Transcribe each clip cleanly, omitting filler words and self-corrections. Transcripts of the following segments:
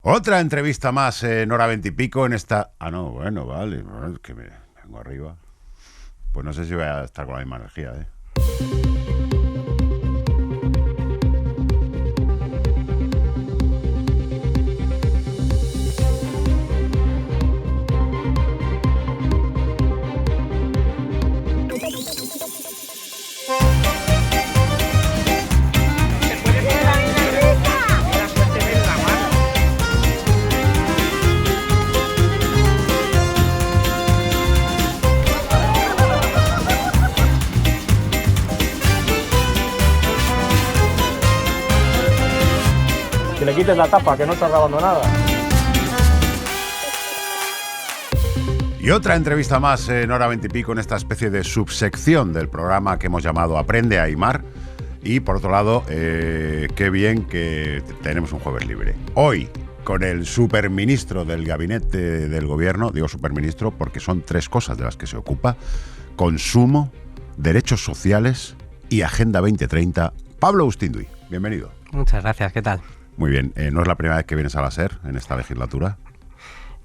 Otra entrevista más en hora 20 y pico en esta... Ah, no, bueno, vale, es que me vengo arriba. Pues no sé si voy a estar con la misma energía, ¿eh? Que le quites la tapa, que no está grabando nada. Y otra entrevista más en hora 20 y pico en esta especie de subsección del programa que hemos llamado Aprende a Aimar. Y por otro lado, qué bien que tenemos un jueves libre. Hoy, con el superministro del gabinete del gobierno, digo superministro porque son tres cosas de las que se ocupa: consumo, derechos sociales y Agenda 2030, Pablo Ustinduy. Bienvenido. Muchas gracias, ¿qué tal? Muy bien, ¿no es la primera vez que vienes a la SER en esta legislatura?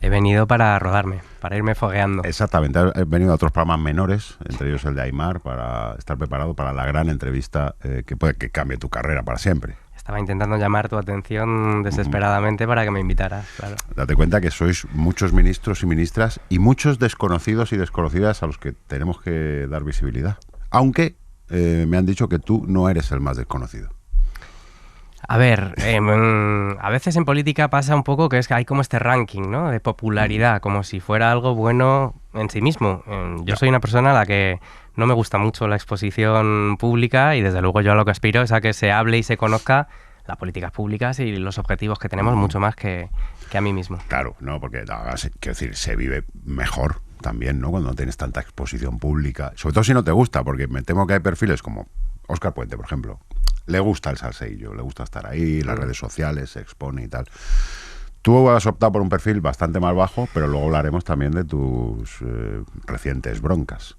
He venido para rodarme, para irme fogueando. Exactamente, he venido a otros programas menores, entre ellos el de Aimar, para estar preparado para la gran entrevista que puede que cambie tu carrera para siempre. Estaba intentando llamar tu atención desesperadamente para que me invitaras, claro. Date cuenta que sois muchos ministros y ministras y muchos desconocidos y desconocidas a los que tenemos que dar visibilidad. Aunque me han dicho que tú no eres el más desconocido. A ver, a veces en política pasa un poco que es que hay como este ranking, ¿no?, de popularidad, como si fuera algo bueno en sí mismo. Yo soy una persona a la que no me gusta mucho la exposición pública y desde luego yo a lo que aspiro es a que se hable y se conozca las políticas públicas y los objetivos que tenemos mucho más que a mí mismo. Claro, no, porque quiero decir, se vive mejor también, ¿no?, cuando no tienes tanta exposición pública, sobre todo si no te gusta, porque me temo que hay perfiles como Óscar Puente, por ejemplo. Le gusta el salseillo, le gusta estar ahí, las redes sociales, se expone y tal. Tú has optado por un perfil bastante más bajo, pero luego hablaremos también de tus recientes broncas.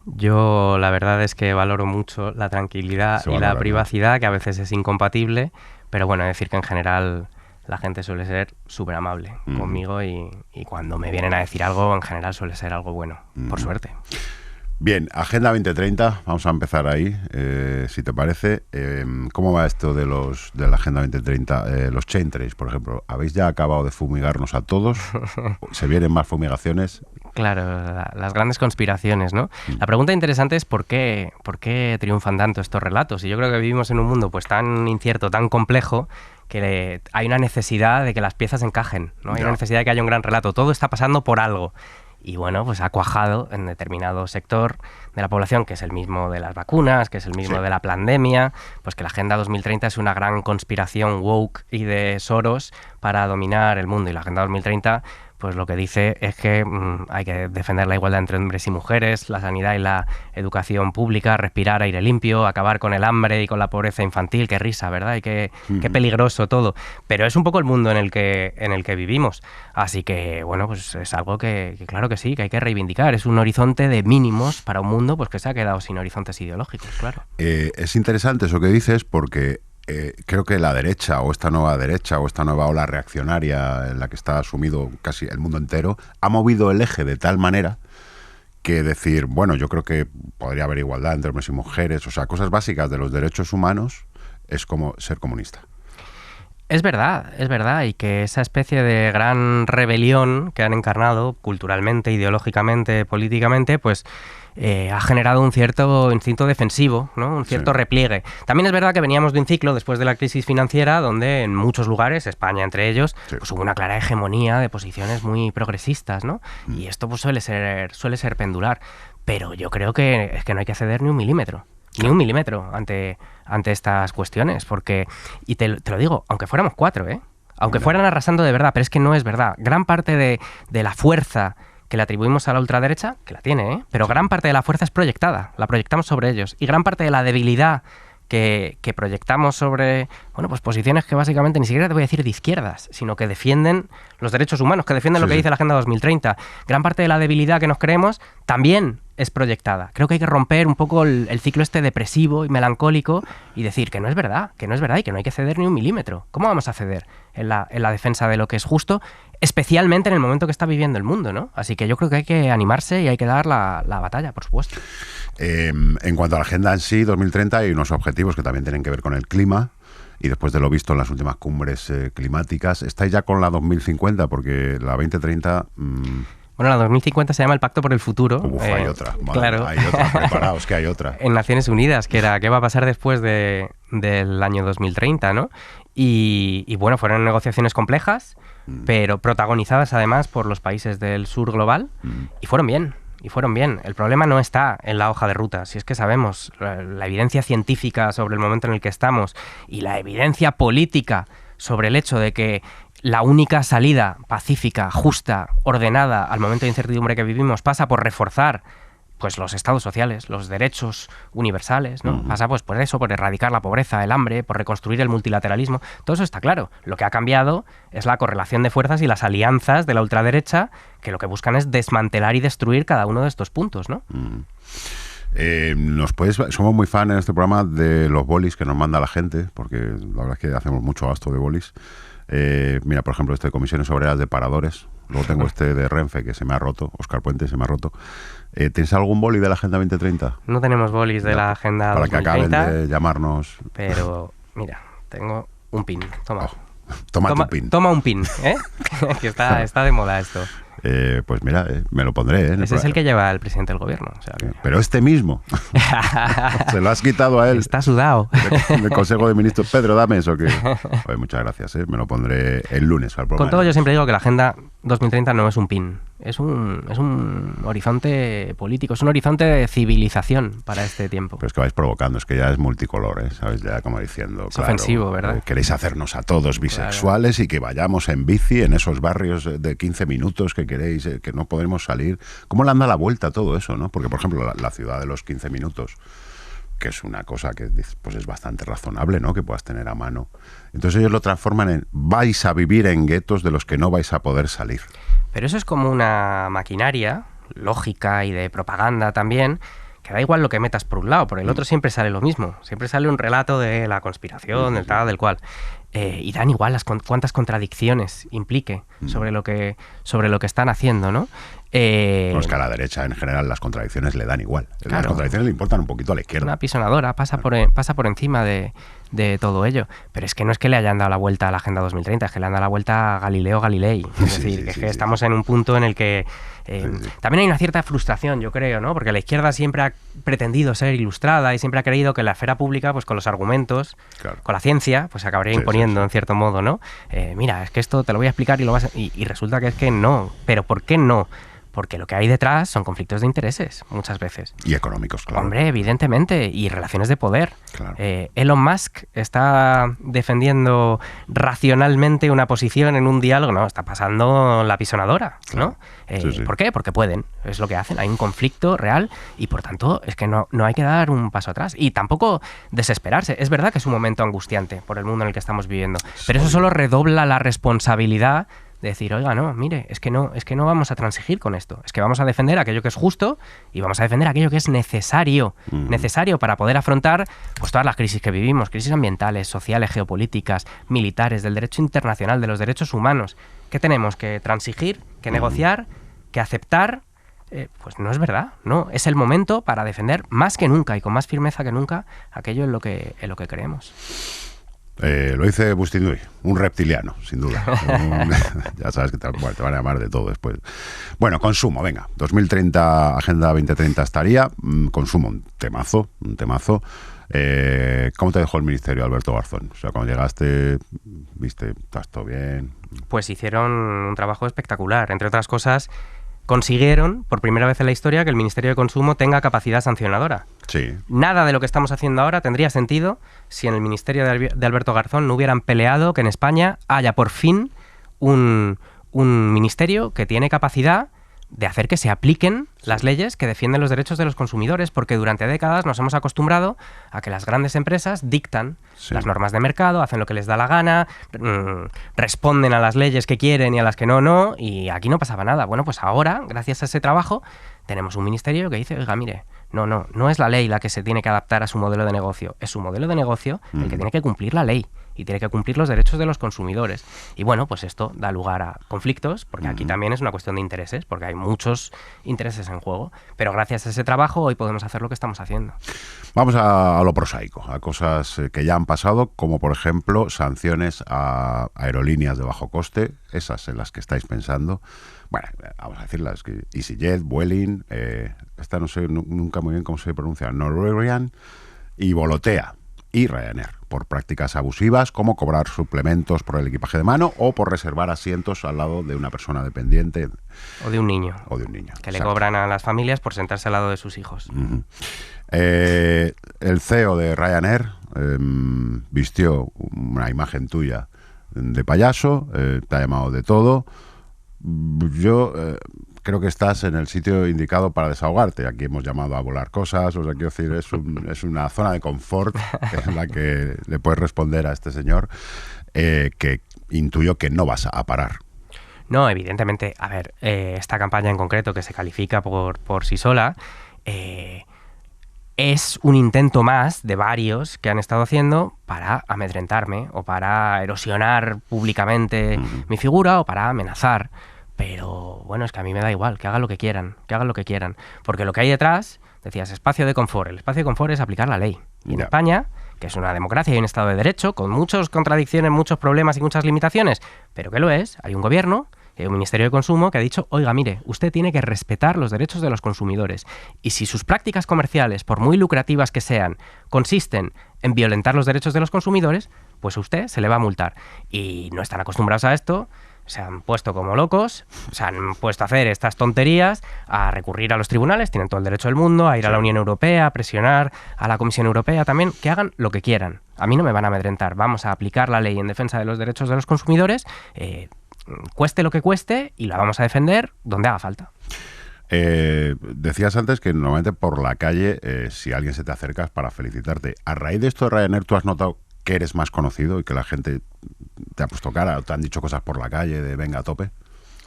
Yo la verdad es que valoro mucho la tranquilidad y la privacidad, que a veces es incompatible, pero bueno, decir que en general la gente suele ser súper amable conmigo y cuando me vienen a decir algo, en general suele ser algo bueno, por suerte. Bien, Agenda 2030, vamos a empezar ahí, si te parece. ¿Cómo va esto de la Agenda 2030? Los chain trails, por ejemplo, ¿habéis ya acabado de fumigarnos a todos? ¿Se vienen más fumigaciones? Claro, las grandes conspiraciones, ¿no? La pregunta interesante es ¿por qué triunfan tanto estos relatos? Y yo creo que vivimos en un mundo pues tan incierto, tan complejo, que hay una necesidad de que las piezas encajen, ¿no? Hay una necesidad de que haya un gran relato. Todo está pasando por algo. Y bueno, pues ha cuajado en determinado sector de la población, que es el mismo de las vacunas, que es el mismo de la pandemia, pues que la Agenda 2030 es una gran conspiración woke y de Soros para dominar el mundo. Y la Agenda 2030, pues lo que dice es que hay que defender la igualdad entre hombres y mujeres, la sanidad y la educación pública, respirar aire limpio, acabar con el hambre y con la pobreza infantil. Qué risa, ¿verdad? Y qué peligroso todo. Pero es un poco el mundo en el que vivimos. Así que, bueno, pues es algo que claro que sí, que hay que reivindicar. Es un horizonte de mínimos para un mundo pues que se ha quedado sin horizontes ideológicos, claro. Es interesante eso que dices porque creo que la derecha o esta nueva ola reaccionaria en la que está sumido casi el mundo entero ha movido el eje de tal manera que decir, bueno, yo creo que podría haber igualdad entre hombres y mujeres, o sea, cosas básicas de los derechos humanos es como ser comunista. Es verdad, y que esa especie de gran rebelión que han encarnado culturalmente, ideológicamente, políticamente, pues ha generado un cierto instinto defensivo, ¿no? Un cierto repliegue. También es verdad que veníamos de un ciclo después de la crisis financiera donde en muchos lugares, España entre ellos, pues hubo una clara hegemonía de posiciones muy progresistas, ¿no? Y esto pues suele ser pendular. Pero yo creo que es que no hay que ceder ni un milímetro ante estas cuestiones, porque, y te lo digo, aunque fuéramos 4, aunque fueran arrasando de verdad, pero es que no es verdad. Gran parte de la fuerza que le atribuimos a la ultraderecha, que la tiene, pero gran parte de la fuerza es proyectada, la proyectamos sobre ellos, y gran parte de la debilidad que proyectamos sobre, bueno, pues posiciones que básicamente ni siquiera te voy a decir de izquierdas, sino que defienden los derechos humanos, que defienden lo que dice la Agenda 2030. Gran parte de la debilidad que nos creemos también es proyectada. Creo que hay que romper un poco el ciclo este depresivo y melancólico y decir que no es verdad y que no hay que ceder ni un milímetro. ¿Cómo vamos a ceder? en la defensa de lo que es justo, especialmente en el momento que está viviendo el mundo, ¿no? Así que yo creo que hay que animarse y hay que dar la batalla, por supuesto. En cuanto a la agenda en sí, 2030, hay unos objetivos que también tienen que ver con el clima. Y después de lo visto en las últimas cumbres climáticas, ¿estáis ya con la 2050? Porque la 2030... Bueno, la 2050 se llama el Pacto por el Futuro. Hay otra. Vale, claro. Hay otra, preparaos que hay otra. En Naciones Unidas, que era qué va a pasar después del año 2030, ¿no? Y bueno, fueron negociaciones complejas, pero protagonizadas además por los países del sur global, y fueron bien. El problema no está en la hoja de ruta. Si es que sabemos la evidencia científica sobre el momento en el que estamos y la evidencia política sobre el hecho de que la única salida pacífica, justa, ordenada al momento de incertidumbre que vivimos pasa por reforzar pues los estados sociales, los derechos universales, ¿no? Pasa pues por eso, por erradicar la pobreza, el hambre, por reconstruir el multilateralismo. Todo eso está claro. Lo que ha cambiado es la correlación de fuerzas y las alianzas de la ultraderecha, que lo que buscan es desmantelar y destruir cada uno de estos puntos, ¿no? Somos muy fan en este programa de los bolis que nos manda la gente, porque la verdad es que hacemos mucho gasto de bolis. Mira, por ejemplo, este de Comisiones Obreras de Paradores. Luego tengo este de Renfe, que se me ha roto. Óscar Puente, se me ha roto. ¿Tienes algún boli de la Agenda 2030? No tenemos bolis de la Agenda 2030. Para que acaben de llamarnos. Pero, mira, tengo un pin. Toma. Toma tu pin. Toma un pin, ¿eh? Que está de moda esto. Pues mira, me lo pondré. Ese es el que lleva el presidente del gobierno. O sea que... Pero este mismo. Se lo has quitado a él. Está sudado. Del Consejo de Ministros. Pedro, dame eso. Oye, muchas gracias. Me lo pondré el lunes. Con todo, yo siempre digo que la Agenda 2030 no es un pin. Es un horizonte político, es un horizonte de civilización para este tiempo. Pero es que vais provocando, es que ya es multicolor, ¿sabes? Ya como diciendo, es ofensivo, ¿verdad? Queréis hacernos a todos bisexuales, claro, y que vayamos en bici en esos barrios de 15 minutos que queréis, que no podremos salir. ¿Cómo le anda la vuelta a todo eso, no? Porque, por ejemplo, la ciudad de los 15 minutos, que es una cosa que pues es bastante razonable, ¿no? Que puedas tener a mano. Entonces ellos lo transforman en vais a vivir en guetos de los que no vais a poder salir. Pero eso es como una maquinaria lógica y de propaganda también, que da igual lo que metas por un lado, por el otro siempre sale lo mismo. Siempre sale un relato de la conspiración, del tal, del cual. Y dan igual cuántas contradicciones implique sobre lo que están haciendo, ¿no? Es que a la derecha en general las contradicciones le dan igual. Claro, las contradicciones le importan un poquito a la izquierda. Una pisonadora, pasa por encima de todo ello. Pero es que no es que le hayan dado la vuelta a la Agenda 2030, es que le han dado la vuelta a Galileo Galilei. Es decir, que estamos en un punto en el que también hay una cierta frustración, yo creo, ¿no? Porque la izquierda siempre ha pretendido ser ilustrada y siempre ha creído que la esfera pública, pues con los argumentos, claro, con la ciencia, pues se acabaría imponiendo en cierto modo, ¿no? Mira, es que esto te lo voy a explicar y resulta que es que no. ¿Pero por qué no? Porque lo que hay detrás son conflictos de intereses, muchas veces. Y económicos, claro. Hombre, evidentemente, y relaciones de poder. Claro. Elon Musk está defendiendo racionalmente una posición en un diálogo. No, está pasando la pisonadora, ¿no? Claro. ¿Por qué? Porque pueden, es lo que hacen. Hay un conflicto real y, por tanto, es que no hay que dar un paso atrás. Y tampoco desesperarse. Es verdad que es un momento angustiante por el mundo en el que estamos viviendo, pero eso solo redobla la responsabilidad de decir, oiga, no, mire, es que no vamos a transigir con esto. Es que vamos a defender aquello que es justo y vamos a defender aquello que es necesario. Necesario para poder afrontar pues todas las crisis que vivimos, crisis ambientales, sociales, geopolíticas, militares, del derecho internacional, de los derechos humanos. ¿Qué tenemos? ¿Que transigir? ¿Que negociar? ¿Que aceptar? Pues no es verdad, no. Es el momento para defender más que nunca y con más firmeza que nunca aquello en lo que creemos. Lo dice Bustinduy, un reptiliano, sin duda. Ya sabes que te van a llamar de todo después. Bueno, consumo, venga. 2030, Agenda 2030 estaría. Consumo, un temazo. ¿Cómo te dejó el ministerio, Alberto Garzón? O sea, cuando llegaste, viste, ¿estás todo bien? Pues hicieron un trabajo espectacular. Entre otras cosas, consiguieron, por primera vez en la historia, que el Ministerio de Consumo tenga capacidad sancionadora. Sí. Nada de lo que estamos haciendo ahora tendría sentido si en el Ministerio de Alberto Garzón no hubieran peleado que en España haya por fin un ministerio que tiene capacidad de hacer que se apliquen las leyes que defienden los derechos de los consumidores, porque durante décadas nos hemos acostumbrado a que las grandes empresas dictan las normas de mercado, hacen lo que les da la gana, responden a las leyes que quieren y a las que no, y aquí no pasaba nada. Bueno, pues ahora, gracias a ese trabajo, tenemos un ministerio que dice, oiga, mire, no es la ley la que se tiene que adaptar a su modelo de negocio, es su modelo de negocio el que tiene que cumplir la ley y tiene que cumplir los derechos de los consumidores. Y bueno, pues esto da lugar a conflictos, porque aquí también es una cuestión de intereses, porque hay muchos intereses en juego, pero gracias a ese trabajo hoy podemos hacer lo que estamos haciendo. Vamos a lo prosaico, a cosas que ya han pasado, como por ejemplo sanciones a aerolíneas de bajo coste, esas en las que estáis pensando. Bueno, vamos a decirlas, que EasyJet, Vueling, esta no sé nunca muy bien cómo se pronuncia, Norwegian y Volotea y Ryanair, por prácticas abusivas como cobrar suplementos por el equipaje de mano o por reservar asientos al lado de una persona dependiente. O de un niño. O de un niño. Que le cobran a las familias por sentarse al lado de sus hijos. El CEO de Ryanair vistió una imagen tuya de payaso, te ha llamado de todo. Yo creo que estás en el sitio indicado para desahogarte. Aquí hemos llamado a volar cosas, o sea, quiero decir, es una zona de confort en la que le puedes responder a este señor, que intuyo que no vas a parar. No, evidentemente, a ver, esta campaña en concreto que se califica por sí sola, es un intento más de varios que han estado haciendo para amedrentarme o para erosionar públicamente mi figura o para amenazar. Pero bueno, es que a mí me da igual, que hagan lo que quieran, porque lo que hay detrás, decías, espacio de confort. El espacio de confort es aplicar la ley. Y en España, que es una democracia y un Estado de Derecho, con muchas contradicciones, muchos problemas y muchas limitaciones, pero que lo es, hay un gobierno, hay un Ministerio de Consumo que ha dicho, oiga, mire, usted tiene que respetar los derechos de los consumidores. Y si sus prácticas comerciales, por muy lucrativas que sean, consisten en violentar los derechos de los consumidores, pues a usted se le va a multar. Y no están acostumbrados a esto. Se han puesto como locos, se han puesto a hacer estas tonterías, a recurrir a los tribunales, tienen todo el derecho del mundo, a ir a la Unión Europea, a presionar a la Comisión Europea también, que hagan lo que quieran. A mí no me van a amedrentar, vamos a aplicar la ley en defensa de los derechos de los consumidores, cueste lo que cueste, y la vamos a defender donde haga falta. Decías antes que normalmente por la calle, si alguien se te acerca es para felicitarte. A raíz de esto de Ryanair, ¿tú has notado que eres más conocido y que la gente te ha puesto cara o te han dicho cosas por la calle de venga a tope?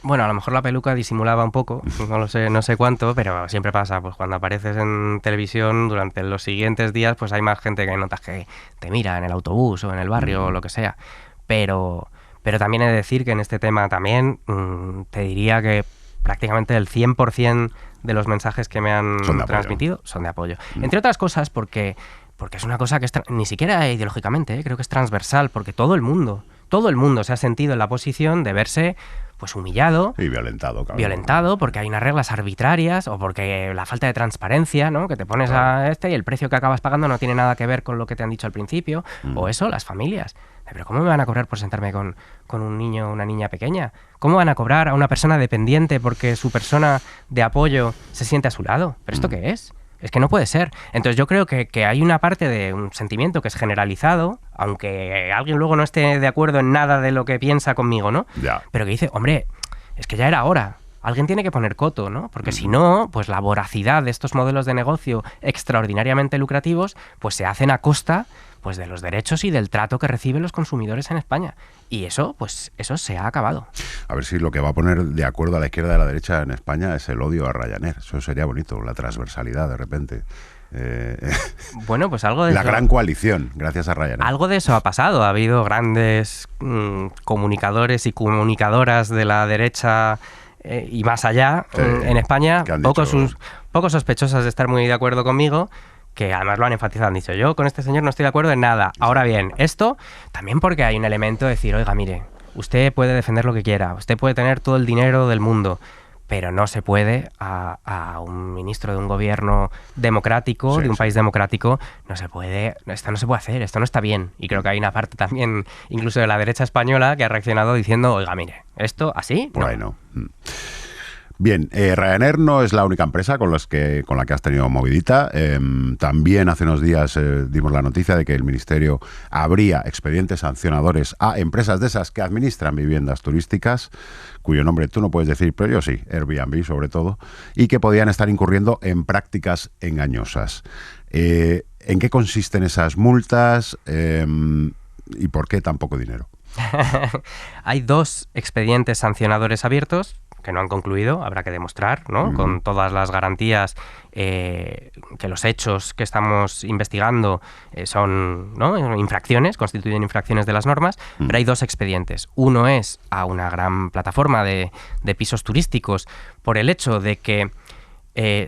Bueno, a lo mejor la peluca disimulaba un poco, no sé cuánto, pero siempre pasa, pues cuando apareces en televisión durante los siguientes días, pues hay más gente que notas que te mira en el autobús o en el barrio o lo que sea. Pero también he de decir que en este tema también te diría que prácticamente el 100% de los mensajes que me han transmitido son de apoyo. Entre otras cosas porque es una cosa que ni siquiera ideológicamente, creo que es transversal, porque todo el mundo se ha sentido en la posición de verse pues humillado y violentado, claro. Violentado porque hay unas reglas arbitrarias o porque la falta de transparencia, ¿no? Que te pones a y el precio que acabas pagando no tiene nada que ver con lo que te han dicho al principio, o eso, las familias. Pero ¿cómo me van a cobrar por sentarme con un niño o una niña pequeña? ¿Cómo van a cobrar a una persona dependiente porque su persona de apoyo se siente a su lado? ¿Pero esto qué es? Es que no puede ser. Entonces yo creo que hay una parte de un sentimiento que es generalizado, aunque alguien luego no esté de acuerdo en nada de lo que piensa conmigo, ¿no? Ya. Pero que dice, hombre, es que ya era hora. Alguien tiene que poner coto, ¿no? Porque si no, pues la voracidad de estos modelos de negocio extraordinariamente lucrativos, pues se hacen a costa pues de los derechos y del trato que reciben los consumidores en España. Y eso se ha acabado. A ver si lo que va a poner de acuerdo a la izquierda y a la derecha en España es el odio a Ryanair. Eso sería bonito, la transversalidad de repente. Bueno, pues algo de la eso, gran coalición, gracias a Ryanair. Algo de eso ha pasado. Ha habido grandes comunicadores y comunicadoras de la derecha y más allá en España, poco sospechosas de estar muy de acuerdo conmigo, que además lo han enfatizado, han dicho, yo con este señor no estoy de acuerdo en nada. Ahora bien, esto también porque hay un elemento de decir, oiga, mire, usted puede defender lo que quiera, usted puede tener todo el dinero del mundo, pero no se puede a un ministro de un gobierno democrático, de un país democrático, esto no se puede hacer, esto no está bien. Y creo que hay una parte también, incluso de la derecha española, que ha reaccionado diciendo, oiga, mire, esto así, por ahí no. Bien, Ryanair no es la única empresa con la que has tenido movidita. También hace unos días dimos la noticia de que el Ministerio abría expedientes sancionadores a empresas de esas que administran viviendas turísticas, cuyo nombre tú no puedes decir, pero yo sí, Airbnb sobre todo, y que podían estar incurriendo en prácticas engañosas. ¿En qué consisten esas multas y por qué tan poco dinero? Hay 2 expedientes sancionadores abiertos que no han concluido, habrá que demostrar, ¿no? Con todas las garantías que los hechos que estamos investigando son, ¿no?, infracciones, constituyen infracciones de las normas, pero hay 2 expedientes. Uno es a una gran plataforma de pisos turísticos por el hecho de que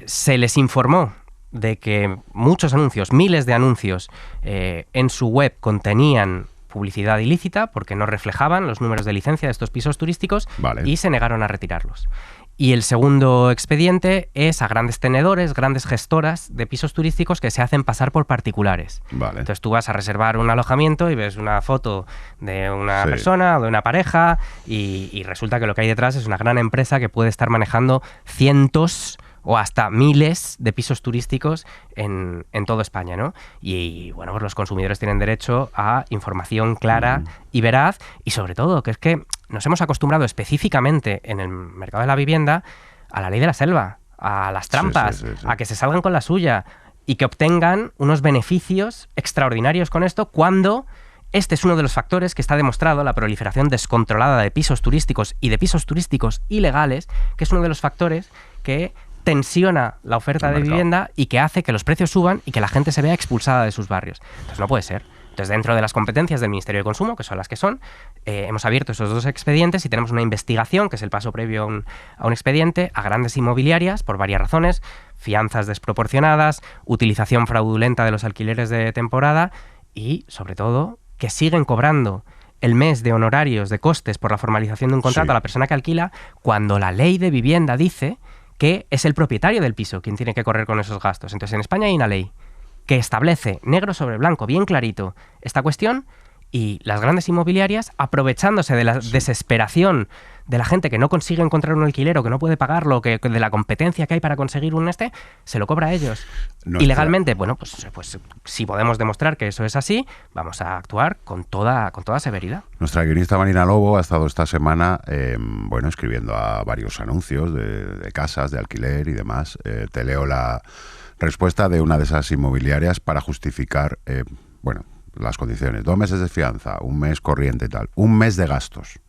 se les informó de que muchos anuncios, miles de anuncios en su web contenían publicidad ilícita porque no reflejaban los números de licencia de estos pisos turísticos y se negaron a retirarlos. Y el segundo expediente es a grandes tenedores, grandes gestoras de pisos turísticos que se hacen pasar por particulares. Entonces tú vas a reservar un alojamiento y ves una foto de una persona o de una pareja y resulta que lo que hay detrás es una gran empresa que puede estar manejando cientos o hasta miles de pisos turísticos en toda España, ¿no? Y bueno, pues los consumidores tienen derecho a información clara y veraz, y sobre todo, que es que nos hemos acostumbrado específicamente en el mercado de la vivienda a la ley de la selva, a las trampas, a que se salgan con la suya y que obtengan unos beneficios extraordinarios con esto, cuando este es uno de los factores que está demostrado, la proliferación descontrolada de pisos turísticos y de pisos turísticos ilegales, que es uno de los factores que tensiona la oferta de vivienda y que hace que los precios suban y que la gente se vea expulsada de sus barrios. Entonces no puede ser. Entonces, dentro de las competencias del Ministerio de Consumo, que son las que son, hemos abierto esos 2 expedientes y tenemos una investigación, que es el paso previo a un expediente, a grandes inmobiliarias por varias razones: fianzas desproporcionadas, utilización fraudulenta de los alquileres de temporada y, sobre todo, que siguen cobrando el mes de honorarios, de costes por la formalización de un contrato a la persona que alquila, cuando la ley de vivienda dice que es el propietario del piso quien tiene que correr con esos gastos. Entonces, en España hay una ley que establece negro sobre blanco, bien clarito, esta cuestión, y las grandes inmobiliarias, aprovechándose de la desesperación de la gente que no consigue encontrar un alquiler o que no puede pagarlo, que de la competencia que hay para conseguir se lo cobra a ellos. Y legalmente, bueno, pues si podemos demostrar que eso es así, vamos a actuar con toda severidad. Nuestra guionista Marina Lobo ha estado esta semana escribiendo a varios anuncios de casas, de alquiler y demás. Te leo la respuesta de una de esas inmobiliarias para justificar las condiciones. 2 meses de fianza, 1 mes corriente y tal, 1 mes de gastos.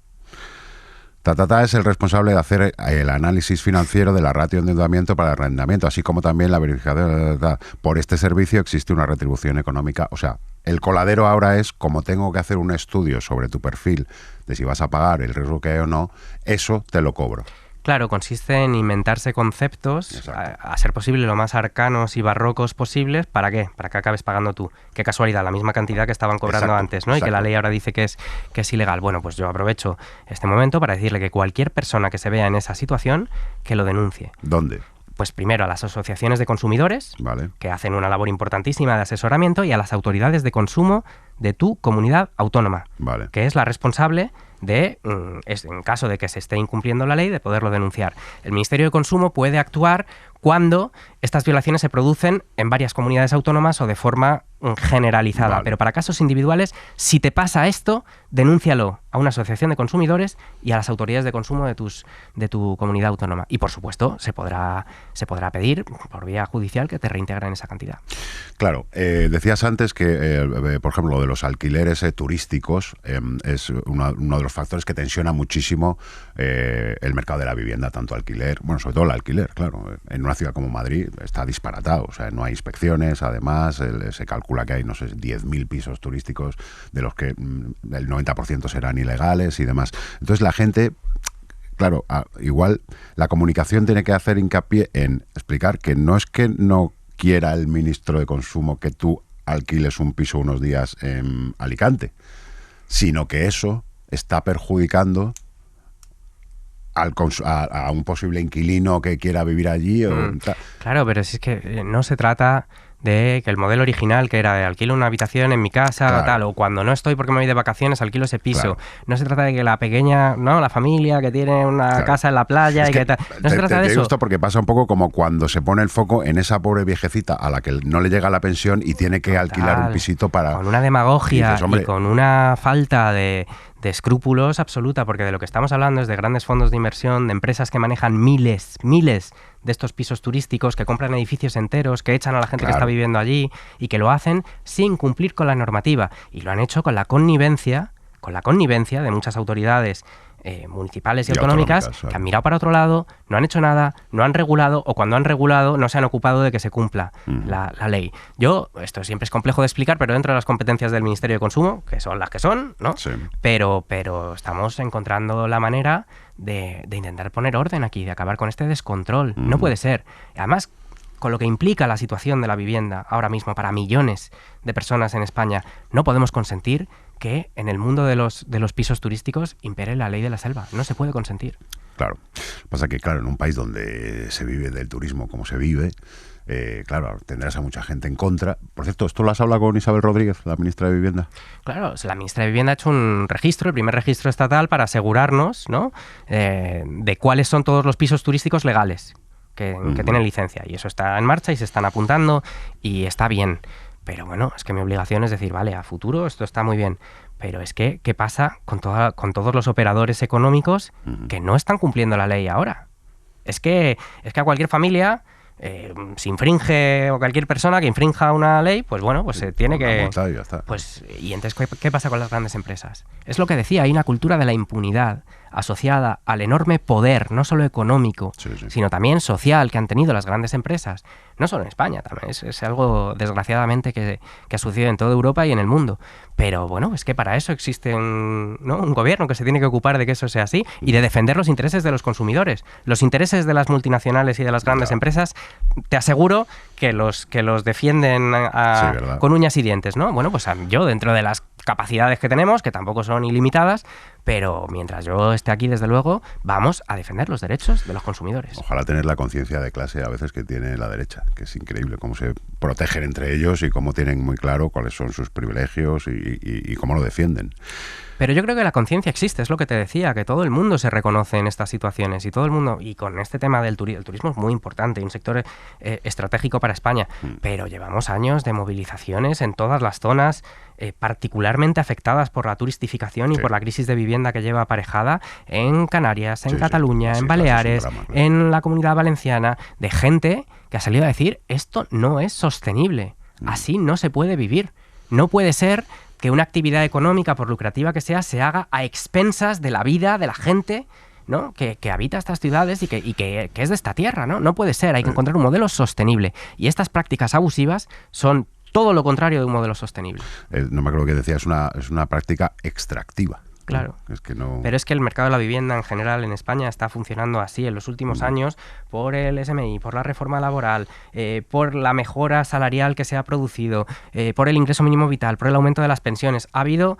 Tatata es el responsable de hacer el análisis financiero de la ratio de endeudamiento para el arrendamiento, así como también la verificación. Por este servicio existe una retribución económica. O sea, el coladero ahora es, como tengo que hacer un estudio sobre tu perfil, de si vas a pagar el riesgo que hay o no, eso te lo cobro. Claro, consiste en inventarse conceptos, a ser posible lo más arcanos y barrocos posibles. ¿Para qué? Para que acabes pagando tú. Qué casualidad, la misma cantidad que estaban cobrando antes, ¿no? Y que la ley ahora dice que es ilegal. Bueno, pues yo aprovecho este momento para decirle que cualquier persona que se vea en esa situación, que lo denuncie. ¿Dónde? Pues primero a las asociaciones de consumidores, que hacen una labor importantísima de asesoramiento, y a las autoridades de consumo de tu comunidad autónoma, que es la responsable de, en caso de que se esté incumpliendo la ley, de poderlo denunciar. El Ministerio de Consumo puede actuar cuando estas violaciones se producen en varias comunidades autónomas o de forma generalizada. Pero para casos individuales, si te pasa esto, denúncialo a una asociación de consumidores y a las autoridades de consumo de tu comunidad autónoma. Y, por supuesto, se podrá pedir por vía judicial que te reintegren esa cantidad. Claro. Decías antes que, por ejemplo, lo de los alquileres turísticos es uno de los factores que tensiona muchísimo el mercado de la vivienda, tanto alquiler, sobre todo el alquiler, claro. En una ciudad como Madrid está disparatado, o sea, no hay inspecciones, además se calcula que hay, 10.000 pisos turísticos, de los que el 90% serán ilegales y demás. Entonces la gente, claro, igual la comunicación tiene que hacer hincapié en explicar que no es que no quiera el ministro de Consumo que tú alquiles un piso unos días en Alicante, sino que eso está perjudicando a un posible inquilino que quiera vivir allí. Claro, pero es que no se trata de que el modelo original, que era de alquilo una habitación en mi casa, tal, o cuando no estoy porque me voy de vacaciones, alquilo ese piso. No se trata de que la pequeña, la familia que tiene una casa en la playa es y que tal. No se trata de eso. Esto porque pasa un poco como cuando se pone el foco en esa pobre viejecita a la que no le llega la pensión y tiene que alquilar un pisito para... Con una demagogia y con una falta de escrúpulos absoluta, porque de lo que estamos hablando es de grandes fondos de inversión, de empresas que manejan miles de estos pisos turísticos, que compran edificios enteros, que echan a la gente que está viviendo allí y que lo hacen sin cumplir con la normativa. Y lo han hecho con la connivencia de muchas autoridades municipales y autonómicas que han mirado para otro lado, no han hecho nada, no han regulado, o cuando han regulado no se han ocupado de que se cumpla la ley. Esto siempre es complejo de explicar, pero dentro de las competencias del Ministerio de Consumo, que son las que son, ¿no? Sí. Pero estamos encontrando la manera de intentar poner orden aquí, de acabar con este descontrol. No puede ser. Además, con lo que implica la situación de la vivienda ahora mismo para millones de personas en España, no podemos consentir que en el mundo de los pisos turísticos impere la ley de la selva. No se puede consentir. Claro. Pasa que, claro, en un país donde se vive del turismo como se vive, claro, tendrás a mucha gente en contra. Por cierto, ¿esto lo has hablado con Isabel Rodríguez, la ministra de Vivienda? Claro, la ministra de Vivienda ha hecho un registro, el primer registro estatal, para asegurarnos, ¿no?, de cuáles son todos los pisos turísticos legales que tienen licencia. Y eso está en marcha y se están apuntando y está bien. Pero bueno, es que mi obligación es decir, vale, a futuro esto está muy bien. Pero es que, ¿qué pasa con todos los operadores económicos que no están cumpliendo la ley ahora? Es que a cualquier familia, si infringe, o cualquier persona que infrinja una ley, pues bueno, pues se tiene que... Multa y ya está. Pues, y entonces, ¿qué pasa con las grandes empresas? Es lo que decía, hay una cultura de la impunidad asociada al enorme poder, no solo económico, sino también social, que han tenido las grandes empresas. No solo en España, también es algo, desgraciadamente, que ha sucedido en toda Europa y en el mundo. Pero bueno, es que para eso existe un gobierno que se tiene que ocupar de que eso sea así y de defender los intereses de los consumidores. Los intereses de las multinacionales y de las grandes empresas, te aseguro que los defienden con uñas y dientes, ¿no? Bueno, pues yo, dentro de las capacidades que tenemos, que tampoco son ilimitadas, pero mientras yo esté aquí, desde luego, vamos a defender los derechos de los consumidores. Ojalá tener la conciencia de clase a veces que tiene la derecha, que es increíble cómo se protegen entre ellos y cómo tienen muy claro cuáles son sus privilegios y cómo lo defienden. Pero yo creo que la conciencia existe, es lo que te decía, que todo el mundo se reconoce en estas situaciones y todo el mundo, y con este tema del turismo, el turismo es muy importante y un sector estratégico para España, pero llevamos años de movilizaciones en todas las zonas particularmente afectadas por la turistificación y por la crisis de vivienda que lleva aparejada en Canarias, en Cataluña, en Baleares, en la Comunidad Valenciana, de gente que ha salido a decir, esto no es sostenible, así no se puede vivir, no puede ser que una actividad económica, por lucrativa que sea, se haga a expensas de la vida de la gente, ¿no?, que habita estas ciudades y que es de esta tierra, ¿no? No puede ser, hay que encontrar un modelo sostenible. Y estas prácticas abusivas son todo lo contrario de un modelo sostenible. No me acuerdo que decía, es una práctica extractiva. Claro, es que no... pero es que el mercado de la vivienda en general en España está funcionando así en los últimos años por el SMI, por la reforma laboral, por la mejora salarial que se ha producido, por el ingreso mínimo vital, por el aumento de las pensiones. Ha habido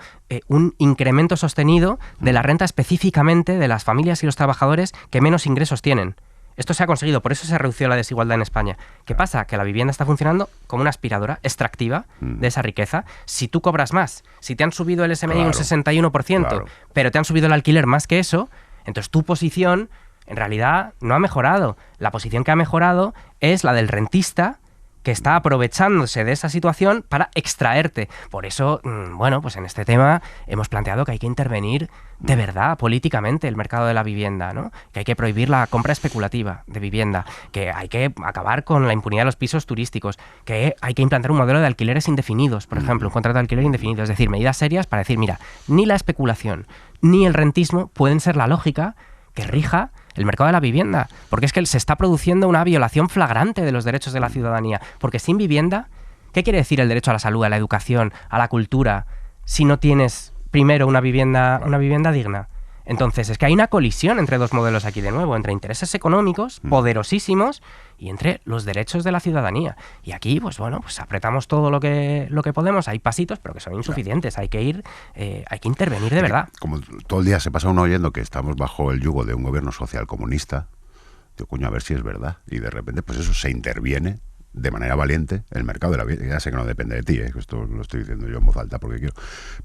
un incremento sostenido de la renta específicamente de las familias y los trabajadores que menos ingresos tienen. Esto se ha conseguido, por eso se ha reducido la desigualdad en España. ¿Qué pasa? Que la vivienda está funcionando como una aspiradora extractiva de esa riqueza. Si tú cobras más, si te han subido el SMI un 61%, pero te han subido el alquiler más que eso, entonces tu posición en realidad no ha mejorado. La posición que ha mejorado es la del rentista, que está aprovechándose de esa situación para extraerte. Por eso, bueno, pues en este tema hemos planteado que hay que intervenir de verdad políticamente el mercado de la vivienda, ¿no? Que hay que prohibir la compra especulativa de vivienda, que hay que acabar con la impunidad de los pisos turísticos, que hay que implantar un modelo de alquileres indefinidos, por ejemplo, un contrato de alquiler indefinido, es decir, medidas serias para decir, mira, ni la especulación ni el rentismo pueden ser la lógica que rija el mercado de la vivienda, porque es que se está produciendo una violación flagrante de los derechos de la ciudadanía, porque sin vivienda, ¿qué quiere decir el derecho a la salud, a la educación, a la cultura, si no tienes primero una vivienda digna? Entonces, es que hay una colisión entre dos modelos aquí de nuevo, entre intereses económicos poderosísimos y entre los derechos de la ciudadanía. Y aquí, pues bueno, pues apretamos todo lo que podemos. Hay pasitos, pero que son insuficientes. Hay que intervenir de verdad. Como todo el día se pasa uno oyendo que estamos bajo el yugo de un gobierno social comunista, digo, coño, a ver si es verdad. Y de repente, pues eso, se interviene de manera valiente el mercado de la vivienda. Ya sé que no depende de ti, esto lo estoy diciendo yo en voz alta porque quiero.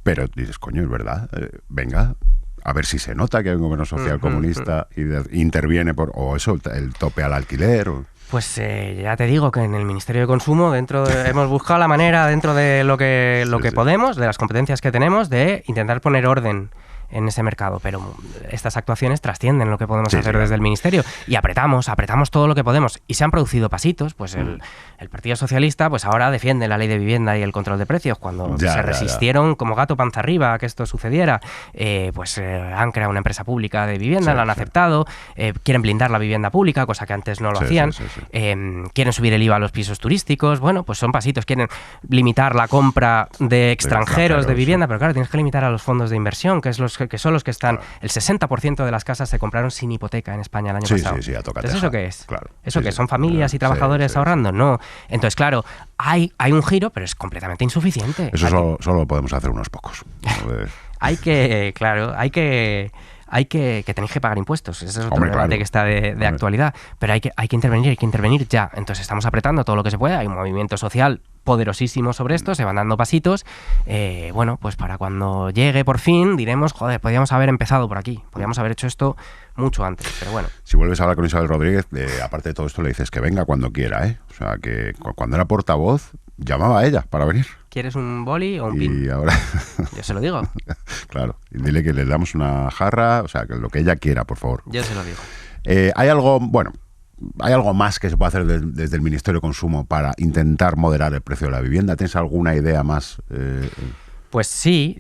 Pero dices, coño, es verdad, venga, a ver si se nota que hay un gobierno social comunista y interviene o eso, el tope al alquiler. Pues ya te digo que en el Ministerio de Consumo hemos buscado la manera, dentro de lo que podemos, de las competencias que tenemos, de intentar poner orden en ese mercado, pero estas actuaciones trascienden lo que podemos hacer desde el Ministerio y apretamos todo lo que podemos y se han producido pasitos, pues el Partido Socialista pues ahora defiende la ley de vivienda y el control de precios cuando se resistieron como gato panza arriba a que esto sucediera, han creado una empresa pública de vivienda, la han aceptado, quieren blindar la vivienda pública, cosa que antes no lo hacían, quieren subir el IVA a los pisos turísticos, bueno, pues son pasitos, quieren limitar la compra de extranjeros de vivienda, pero claro, tienes que limitar a los fondos de inversión, que son los que están, el 60% de las casas se compraron sin hipoteca en España el año pasado. Entonces, ¿eso qué es? Claro. ¿Eso qué? ¿Son familias y trabajadores ahorrando? No. Entonces, claro, hay un giro, pero es completamente insuficiente. Eso solo lo podemos hacer unos pocos. Hay que tenéis que pagar impuestos. Ese es otro debate que está de actualidad. Pero hay que intervenir ya. Entonces estamos apretando todo lo que se puede. Hay un movimiento social poderosísimo sobre esto, se van dando pasitos. Bueno, pues para cuando llegue por fin diremos, joder, podríamos haber empezado por aquí. Podríamos haber hecho esto mucho antes, pero bueno. Si vuelves a hablar con Isabel Rodríguez, aparte de todo esto le dices que venga cuando quiera, ¿eh? O sea, que cuando era portavoz llamaba a ella para venir. ¿Quieres un boli o un pin? Y ahora... Yo se lo digo. Claro, y dile que le damos una jarra, o sea, que lo que ella quiera, por favor. Yo se lo digo. Hay algo más que se puede hacer desde el Ministerio de Consumo para intentar moderar el precio de la vivienda. ¿Tienes alguna idea más? Pues sí.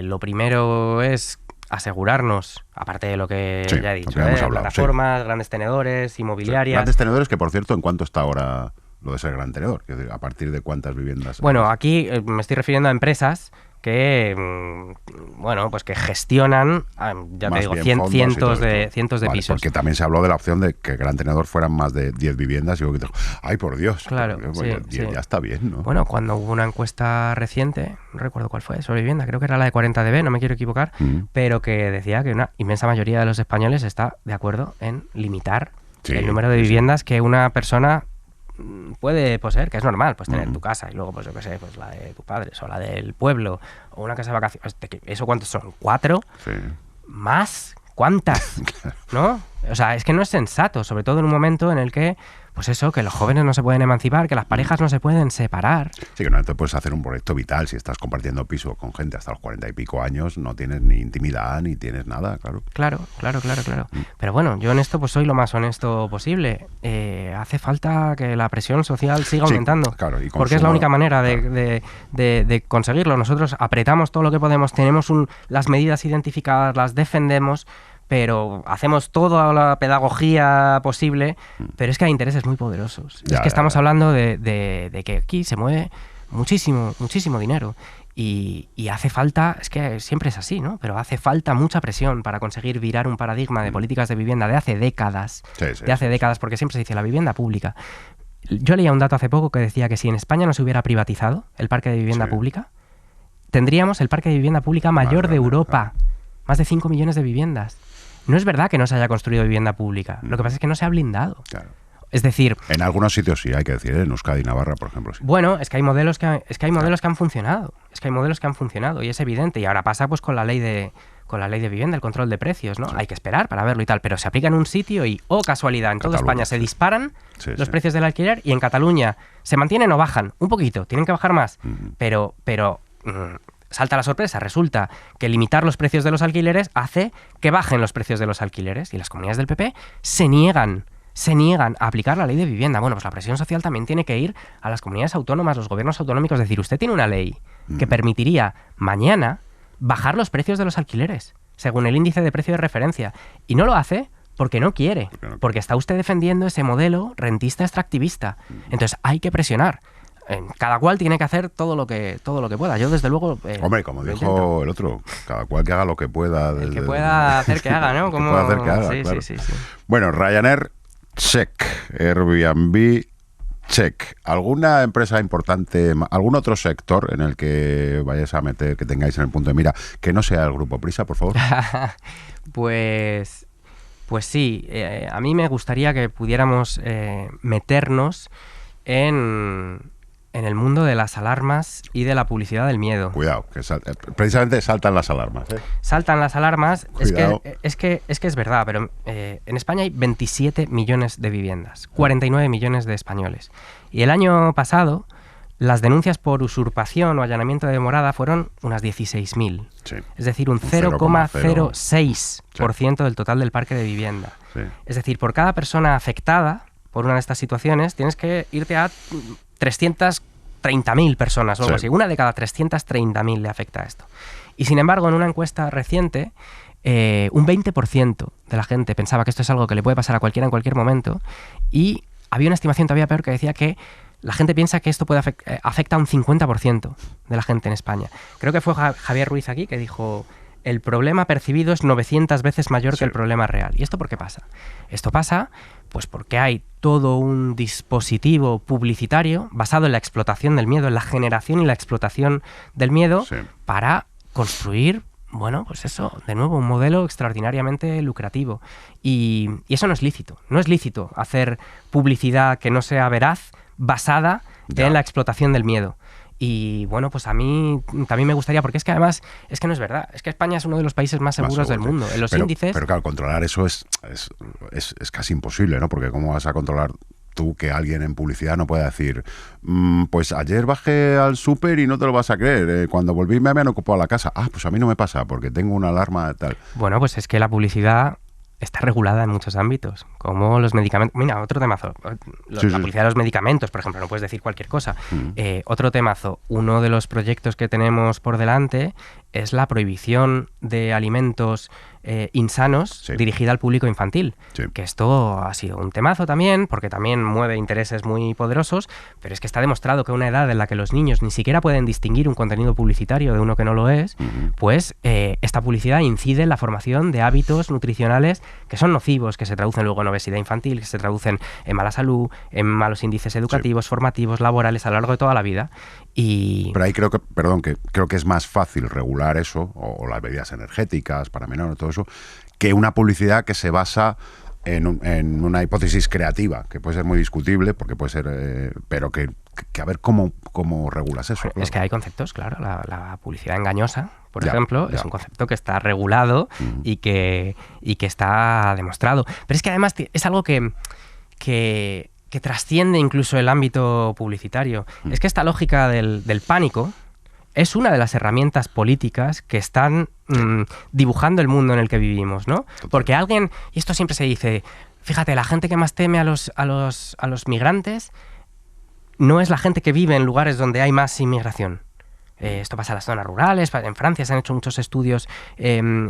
Lo primero es asegurarnos, aparte de lo que ya he dicho, plataformas, grandes tenedores, inmobiliarias. Grandes tenedores que, por cierto, ¿en cuánto está ahora lo de ser gran tenedor? Es decir, ¿a partir de cuántas viviendas? Bueno, aquí me estoy refiriendo a empresas que, bueno, pues que gestionan, ya te digo, cientos de pisos. Porque también se habló de la opción de que Gran Tenedor fueran más de 10 viviendas. Y digo, ¡ay, por Dios! Claro, bueno, 10 ya está bien, ¿no? Bueno, cuando hubo una encuesta reciente, no recuerdo cuál fue, sobre vivienda, creo que era la de 40dB, no me quiero equivocar, pero que decía que una inmensa mayoría de los españoles está de acuerdo en limitar el número de viviendas que una persona puede poseer, que es normal, pues tener tu casa y luego, pues yo qué sé, pues la de tus padres o la del pueblo o una casa de vacaciones. ¿Eso cuántos son? ¿4? Sí. ¿Más? ¿Cuántas? ¿No? O sea, es que no es sensato, sobre todo en un momento en el que, pues eso, que los jóvenes no se pueden emancipar, que las parejas no se pueden separar. Sí, que no te puedes hacer un proyecto vital si estás compartiendo piso con gente hasta los 40 y pico años, no tienes ni intimidad ni tienes nada, claro. Claro. Pero bueno, yo en esto pues soy lo más honesto posible. Hace falta que la presión social siga aumentando, claro, y porque es la única manera de conseguirlo. Nosotros apretamos todo lo que podemos, tenemos las medidas identificadas, las defendemos, pero hacemos toda la pedagogía posible, pero es que hay intereses muy poderosos. Es que estamos hablando de que aquí se mueve muchísimo dinero y hace falta, es que siempre es así, ¿no? Pero hace falta mucha presión para conseguir virar un paradigma de políticas de vivienda de hace décadas, décadas, porque siempre se dice la vivienda pública. Yo leía un dato hace poco que decía que si en España no se hubiera privatizado el parque de vivienda pública, tendríamos el parque de vivienda pública mayor de Europa. Más de 5 millones de viviendas. No es verdad que no se haya construido vivienda pública. Lo que pasa es que no se ha blindado. Claro. Es decir... En algunos sitios sí, hay que decir, en Euskadi y Navarra, por ejemplo. Sí. Bueno, es que hay modelos que han funcionado. Y es evidente. Y ahora pasa pues con la ley de vivienda, el control de precios, ¿no? Sí. Hay que esperar para verlo y tal. Pero se aplica en un sitio y, casualidad, en toda España se disparan los precios del alquiler y en Cataluña se mantienen o bajan un poquito. Tienen que bajar más. Pero salta la sorpresa, resulta que limitar los precios de los alquileres hace que bajen los precios de los alquileres y las comunidades del PP se niegan a aplicar la ley de vivienda. Bueno, pues la presión social también tiene que ir a las comunidades autónomas, los gobiernos autonómicos, es decir, usted tiene una ley que permitiría mañana bajar los precios de los alquileres según el índice de precio de referencia y no lo hace porque no quiere, porque está usted defendiendo ese modelo rentista extractivista. Entonces hay que presionar. Cada cual tiene que hacer todo lo que pueda. Yo, desde luego... Hombre, como dijo el otro, cada cual que haga lo que pueda. El que pueda hacer que haga, ¿no? Como... pueda hacer que haga, claro. Sí. Bueno, Ryanair, check. Airbnb, check. ¿Alguna empresa importante, algún otro sector en el que vayáis a meter, que tengáis en el punto de mira, que no sea el Grupo Prisa, por favor? Pues sí. A mí me gustaría que pudiéramos meternos en el mundo de las alarmas y de la publicidad del miedo. Cuidado, que precisamente saltan las alarmas. Saltan las alarmas. Cuidado. Es que es verdad, pero en España hay 27 millones de viviendas, 49 millones de españoles. Y el año pasado las denuncias por usurpación o allanamiento de morada fueron unas 16.000. Sí. Es decir, un 0,06% del total del parque de vivienda. Sí. Es decir, por cada persona afectada por una de estas situaciones tienes que irte a 330.000 personas o algo así. Una de cada 330.000 le afecta a esto. Y sin embargo, en una encuesta reciente, un 20% de la gente pensaba que esto es algo que le puede pasar a cualquiera en cualquier momento, y había una estimación todavía peor que decía que la gente piensa que esto puede afecta a un 50% de la gente en España. Creo que fue Javier Ruiz aquí que dijo: el problema percibido es 900 veces mayor que el problema real. ¿Y esto por qué pasa? Esto pasa pues porque hay todo un dispositivo publicitario basado en la explotación del miedo, en la generación y la explotación del miedo, para construir, bueno, pues eso, de nuevo, un modelo extraordinariamente lucrativo. Y eso no es lícito. No es lícito hacer publicidad que no sea veraz, basada en la explotación del miedo. Y bueno, pues a mí también me gustaría, porque es que además, es que no es verdad, es que España es uno de los países más seguros del mundo. En los índices... Pero claro, controlar eso es casi imposible, ¿no? Porque ¿cómo vas a controlar tú que alguien en publicidad no pueda decir pues ayer bajé al súper y no te lo vas a creer, cuando volví me habían ocupado la casa? Ah, pues a mí no me pasa porque tengo una alarma tal. Bueno, pues es que la publicidad está regulada en muchos ámbitos, como los medicamentos. Mira, otro temazo. La publicidad de los medicamentos, por ejemplo, no puedes decir cualquier cosa. Otro temazo. Uno de los proyectos que tenemos por delante es la prohibición de alimentos insanos dirigida al público infantil. Que esto ha sido un temazo también, porque también mueve intereses muy poderosos, pero es que está demostrado que a una edad en la que los niños ni siquiera pueden distinguir un contenido publicitario de uno que no lo es, pues esta publicidad incide en la formación de hábitos nutricionales que son nocivos, que se traducen luego en obesidad infantil, que se traducen en mala salud, en malos índices educativos, formativos, laborales a lo largo de toda la vida. Pero ahí creo que es más fácil regular eso, o las bebidas energéticas para menores, todo eso, que una publicidad que se basa en una hipótesis creativa, que puede ser muy discutible, porque puede ser, pero que a ver cómo regulas eso. Claro. Es que hay conceptos, claro, la publicidad engañosa, por ejemplo, es un concepto que está regulado y que está demostrado. Pero es que además es algo que trasciende incluso el ámbito publicitario. Es que esta lógica del pánico es una de las herramientas políticas que están dibujando el mundo en el que vivimos, ¿no? Total. Porque alguien, y esto siempre se dice, fíjate, la gente que más teme a los migrantes no es la gente que vive en lugares donde hay más inmigración. Esto pasa en las zonas rurales, en Francia se han hecho muchos estudios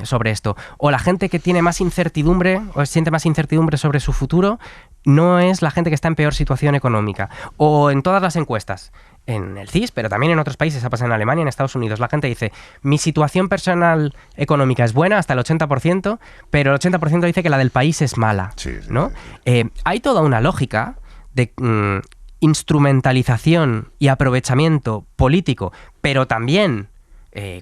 sobre esto. O la gente que tiene más incertidumbre o siente más incertidumbre sobre su futuro no es la gente que está en peor situación económica. O en todas las encuestas, en el CIS, pero también en otros países, ha pasado en Alemania, en Estados Unidos, la gente dice, mi situación personal económica es buena hasta el 80%, pero el 80% dice que la del país es mala, ¿no? Hay toda una lógica de instrumentalización y aprovechamiento político, pero también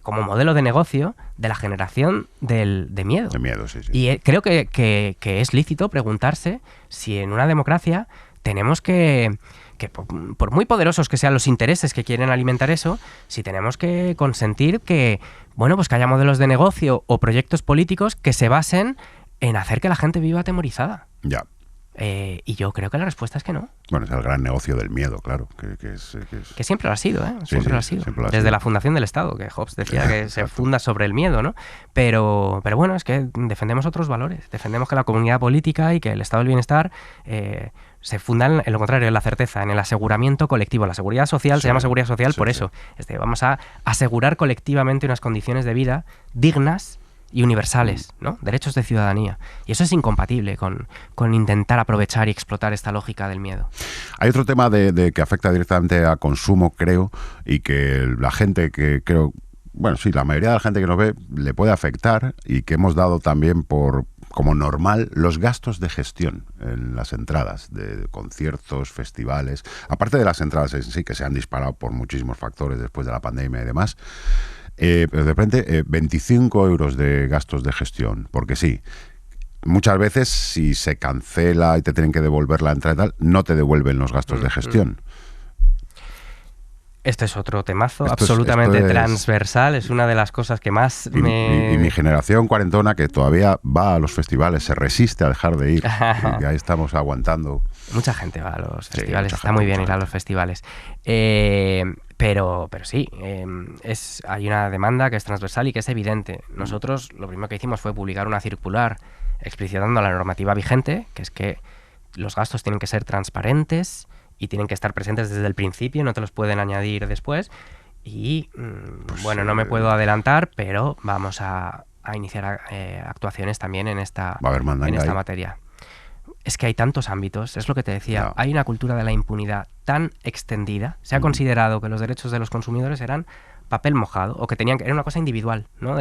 como modelo de negocio de la generación de miedo. De miedo, sí. Y creo que es lícito preguntarse si en una democracia tenemos que por muy poderosos que sean los intereses que quieren alimentar eso, si tenemos que consentir que, bueno, pues que haya modelos de negocio o proyectos políticos que se basen en hacer que la gente viva atemorizada. Ya. Y yo creo que la respuesta es que no. Bueno, es el gran negocio del miedo, claro. Que siempre lo ha sido, ¿eh? Siempre lo ha sido. Siempre lo ha Desde sido. la fundación del Estado, que Hobbes decía que se funda sobre el miedo, ¿no? Pero bueno, es que defendemos otros valores. Defendemos que la comunidad política y que el estado del bienestar se fundan en lo contrario, en la certeza, en el aseguramiento colectivo. La seguridad social se llama seguridad social por eso. Vamos a asegurar colectivamente unas condiciones de vida dignas y universales, ¿no? Derechos de ciudadanía. Y eso es incompatible con intentar aprovechar y explotar esta lógica del miedo. Hay otro tema de que afecta directamente a consumo, creo, y que la gente que creo... Bueno, sí, la mayoría de la gente que nos ve le puede afectar y que hemos dado también como normal los gastos de gestión en las entradas de conciertos, festivales, aparte de las entradas en sí, que se han disparado por muchísimos factores después de la pandemia y demás. Pero de repente 25 euros de gastos de gestión, porque sí, muchas veces si se cancela y te tienen que devolver la entrada y tal, no te devuelven los gastos de gestión. Este es otro temazo, absolutamente transversal, es una de las cosas que más y mi generación cuarentona, que todavía va a los festivales, se resiste a dejar de ir, y ahí estamos aguantando. Mucha gente va a los festivales, está muy bien ir a los festivales. Pero sí, hay una demanda que es transversal y que es evidente. Nosotros lo primero que hicimos fue publicar una circular explicitando la normativa vigente, que es que los gastos tienen que ser transparentes y tienen que estar presentes desde el principio, no te los pueden añadir después. Y bueno, no me puedo adelantar, pero vamos a iniciar actuaciones también en esta materia. Es que hay tantos ámbitos, es lo que te decía, hay una cultura de la impunidad tan extendida, se ha considerado que los derechos de los consumidores eran papel mojado, o que era una cosa individual, ¿no?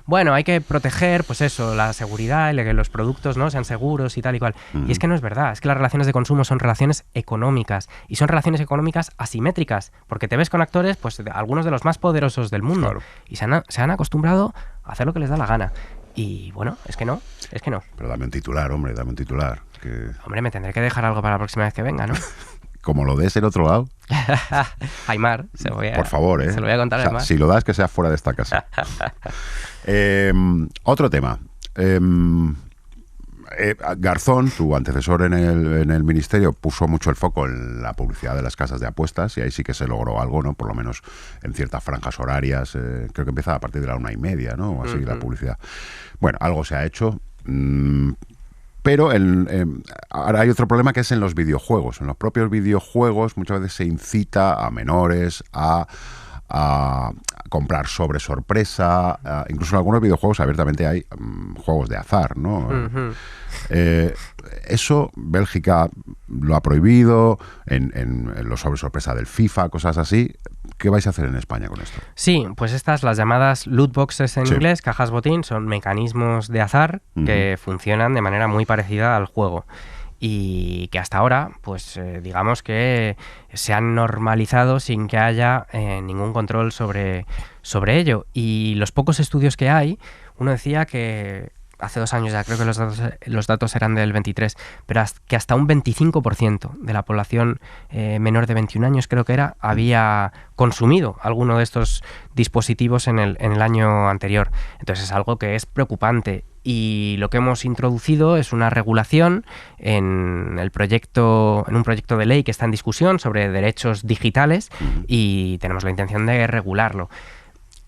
Bueno, hay que proteger, pues eso, la seguridad, que los productos, ¿no?, sean seguros y tal y cual. Y es que no es verdad, es que las relaciones de consumo son relaciones económicas, y son relaciones económicas asimétricas, porque te ves con actores, pues algunos de los más poderosos del mundo, y se han acostumbrado a hacer lo que les da la gana. Y bueno, es que no. Pero dame un titular, hombre, dame un titular. Hombre, me tendré que dejar algo para la próxima vez que venga, ¿no? Como lo des el otro lado. Aimar, por favor, se lo voy a contar a Aimar. Si lo das, que sea fuera de esta casa. Otro tema. Garzón, tu antecesor en el ministerio, puso mucho el foco en la publicidad de las casas de apuestas, y ahí sí que se logró algo, ¿no? Por lo menos en ciertas franjas horarias. Creo que empieza a partir de la 1:30, ¿no? O así, la publicidad. Bueno, algo se ha hecho. Pero ahora hay otro problema, que es en los videojuegos. En los propios videojuegos muchas veces se incita a menores a comprar sobre sorpresa. Incluso en algunos videojuegos abiertamente hay juegos de azar, ¿no? Eso Bélgica lo ha prohibido, en los sobre sorpresa del FIFA, cosas así. ¿Qué vais a hacer en España con esto? Sí, pues las llamadas loot boxes en inglés, cajas botín, son mecanismos de azar que funcionan de manera muy parecida al juego. Y que hasta ahora, pues digamos que se han normalizado sin que haya ningún control sobre ello. Y los pocos estudios que hay, uno decía que hace 2 años ya, creo que los datos eran del 23, pero que hasta un 25% de la población menor de 21 años, creo que era, había consumido alguno de estos dispositivos en el año anterior. Entonces es algo que es preocupante. Y lo que hemos introducido es una regulación en un proyecto de ley que está en discusión sobre derechos digitales, y tenemos la intención de regularlo.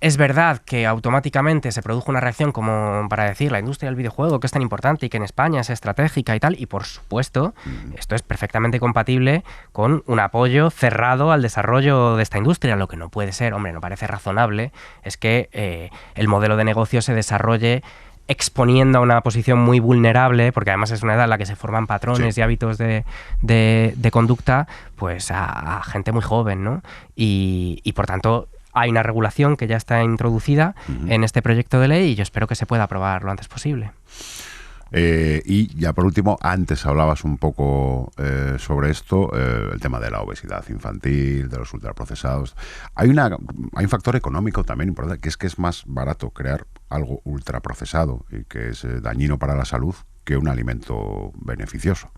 Es verdad que automáticamente se produjo una reacción como para decir la industria del videojuego, que es tan importante y que en España es estratégica y tal, y por supuesto esto es perfectamente compatible con un apoyo cerrado al desarrollo de esta industria. Lo que no puede ser, hombre, no parece razonable, es que el modelo de negocio se desarrolle exponiendo a una posición muy vulnerable, porque además es una edad en la que se forman patrones y hábitos de conducta, pues a gente muy joven, ¿no? Y por tanto hay una regulación que ya está introducida en este proyecto de ley, y yo espero que se pueda aprobar lo antes posible. Y ya por último, antes hablabas un poco sobre esto, el tema de la obesidad infantil, de los ultraprocesados. Hay un factor económico también importante, que es más barato crear algo ultraprocesado y que es dañino para la salud que un alimento beneficioso.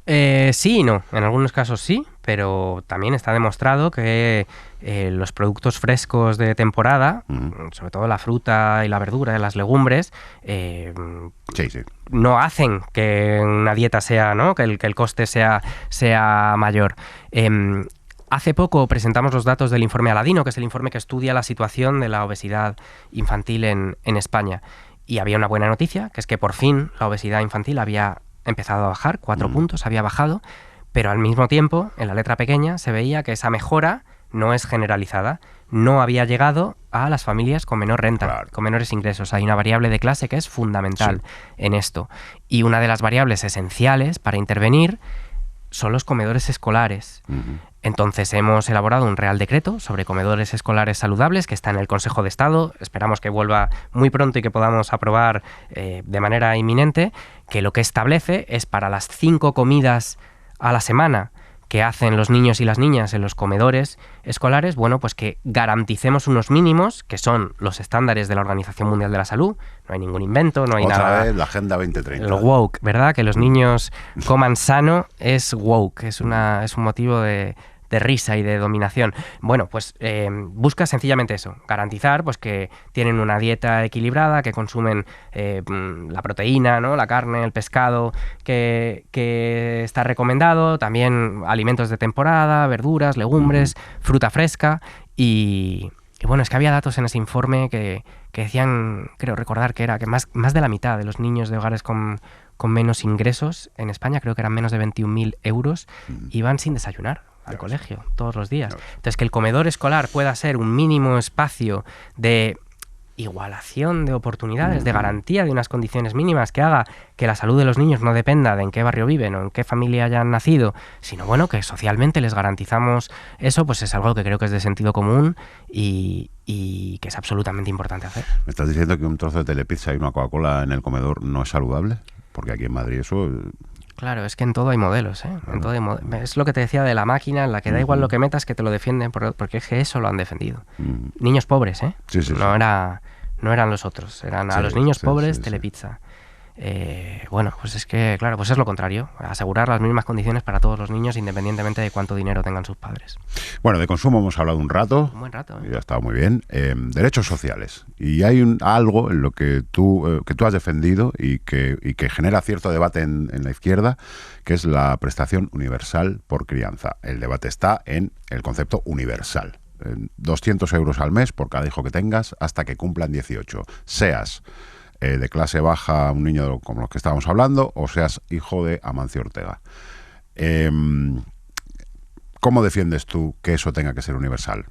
Sí y no. En algunos casos sí, pero también está demostrado que los productos frescos de temporada, sobre todo la fruta y la verdura, las legumbres, no hacen que una dieta sea, ¿no?, que el coste sea mayor. Hace poco presentamos los datos del informe Aladino, que es el informe que estudia la situación de la obesidad infantil en España. Y había una buena noticia, que es que por fin la obesidad infantil había empezado a bajar, 4 puntos, había bajado, pero al mismo tiempo, en la letra pequeña, se veía que esa mejora no es generalizada, no había llegado a las familias con menor renta, con menores ingresos. Hay una variable de clase que es fundamental en esto. Y una de las variables esenciales para intervenir son los comedores escolares. Entonces hemos elaborado un Real Decreto sobre comedores escolares saludables que está en el Consejo de Estado. Esperamos que vuelva muy pronto y que podamos aprobar de manera inminente, que lo que establece es para las 5 comidas a la semana que hacen los niños y las niñas en los comedores escolares, bueno, pues que garanticemos unos mínimos que son los estándares de la Organización Mundial de la Salud. No hay ningún invento, no hay nada. Otra vez la Agenda 2030. El woke, ¿verdad? Que los niños coman sano es woke, es un motivo de de risa y de dominación. Bueno, pues busca sencillamente eso, garantizar pues que tienen una dieta equilibrada, que consumen la proteína, ¿no? La carne, el pescado que está recomendado, también alimentos de temporada, verduras, legumbres, fruta fresca y bueno, es que había datos en ese informe que decían, creo recordar que era que más de la mitad de los niños de hogares con menos ingresos en España, creo que eran menos de 21.000 euros, iban sin desayunar al colegio todos los días. Entonces, que el comedor escolar pueda ser un mínimo espacio de igualación de oportunidades, de garantía de unas condiciones mínimas que haga que la salud de los niños no dependa de en qué barrio viven o en qué familia hayan nacido, sino bueno, que socialmente les garantizamos eso, pues es algo que creo que es de sentido común y que es absolutamente importante hacer. ¿Me estás diciendo que un trozo de telepizza y una Coca-Cola en el comedor no es saludable? Porque aquí en Madrid eso... Claro, es que en todo hay modelos, ¿eh? En todo hay es lo que te decía de la máquina, en la que da igual lo que metas, que te lo defienden, porque es que eso lo han defendido. Niños pobres, ¿eh? Sí, no eran los otros, eran a los niños pobres, telepizza. Bueno, pues es que, claro, pues es lo contrario, asegurar las mismas condiciones para todos los niños independientemente de cuánto dinero tengan sus padres. Bueno, de consumo hemos hablado un rato. Un buen rato. Y ha estado muy bien. Derechos sociales. Y hay algo en lo que tú has defendido y que genera cierto debate en la izquierda, que es la prestación universal por crianza. El debate está en el concepto universal. 200 euros al mes por cada hijo que tengas hasta que cumplan 18. Seas de clase baja, un niño como los que estábamos hablando, o seas hijo de Amancio Ortega. ¿Cómo defiendes tú que eso tenga que ser universal?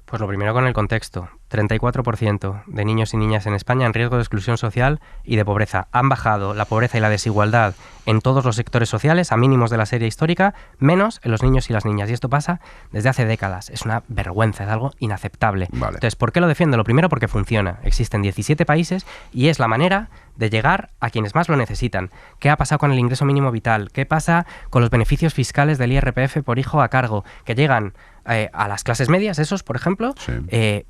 Pues lo primero con el contexto. 34% de niños y niñas en España en riesgo de exclusión social y de pobreza. Han bajado la pobreza y la desigualdad en todos los sectores sociales a mínimos de la serie histórica, menos en los niños y las niñas. Y esto pasa desde hace décadas. Es una vergüenza, es algo inaceptable. Vale. Entonces, ¿por qué lo defiendo? Lo primero, porque funciona. Existen 17 países y es la manera de llegar a quienes más lo necesitan. ¿Qué ha pasado con el ingreso mínimo vital? ¿Qué pasa con los beneficios fiscales del IRPF por hijo a cargo? Que llegan a las clases medias, esos, por ejemplo, sí.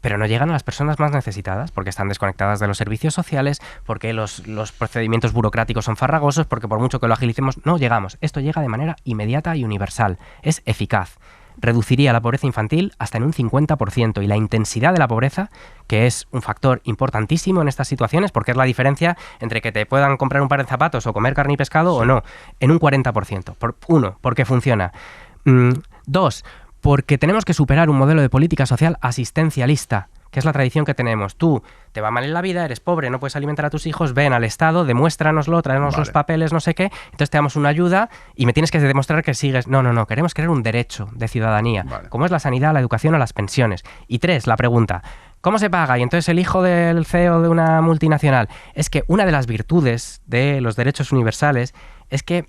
Pero no llegan a las personas más necesitadas porque están desconectadas de los servicios sociales, porque los procedimientos burocráticos son farragosos, porque por mucho que lo agilicemos, no llegamos. Esto llega de manera inmediata y universal. Es eficaz. Reduciría la pobreza infantil hasta en un 50% y la intensidad de la pobreza, que es un factor importantísimo en estas situaciones, porque es la diferencia entre que te puedan comprar un par de zapatos o comer carne y pescado o no, en un 40%. Uno, porque funciona. Dos, porque tenemos que superar un modelo de política social asistencialista, que es la tradición que tenemos. Tú te va mal en la vida, eres pobre, no puedes alimentar a tus hijos, ven al Estado, demuéstranoslo, tráenos los papeles, no sé qué, entonces te damos una ayuda y me tienes que demostrar que sigues. No, queremos crear un derecho de ciudadanía, como es la sanidad, la educación o las pensiones. Y tres, la pregunta, ¿cómo se paga? Y entonces el hijo del CEO de una multinacional. Es que una de las virtudes de los derechos universales es que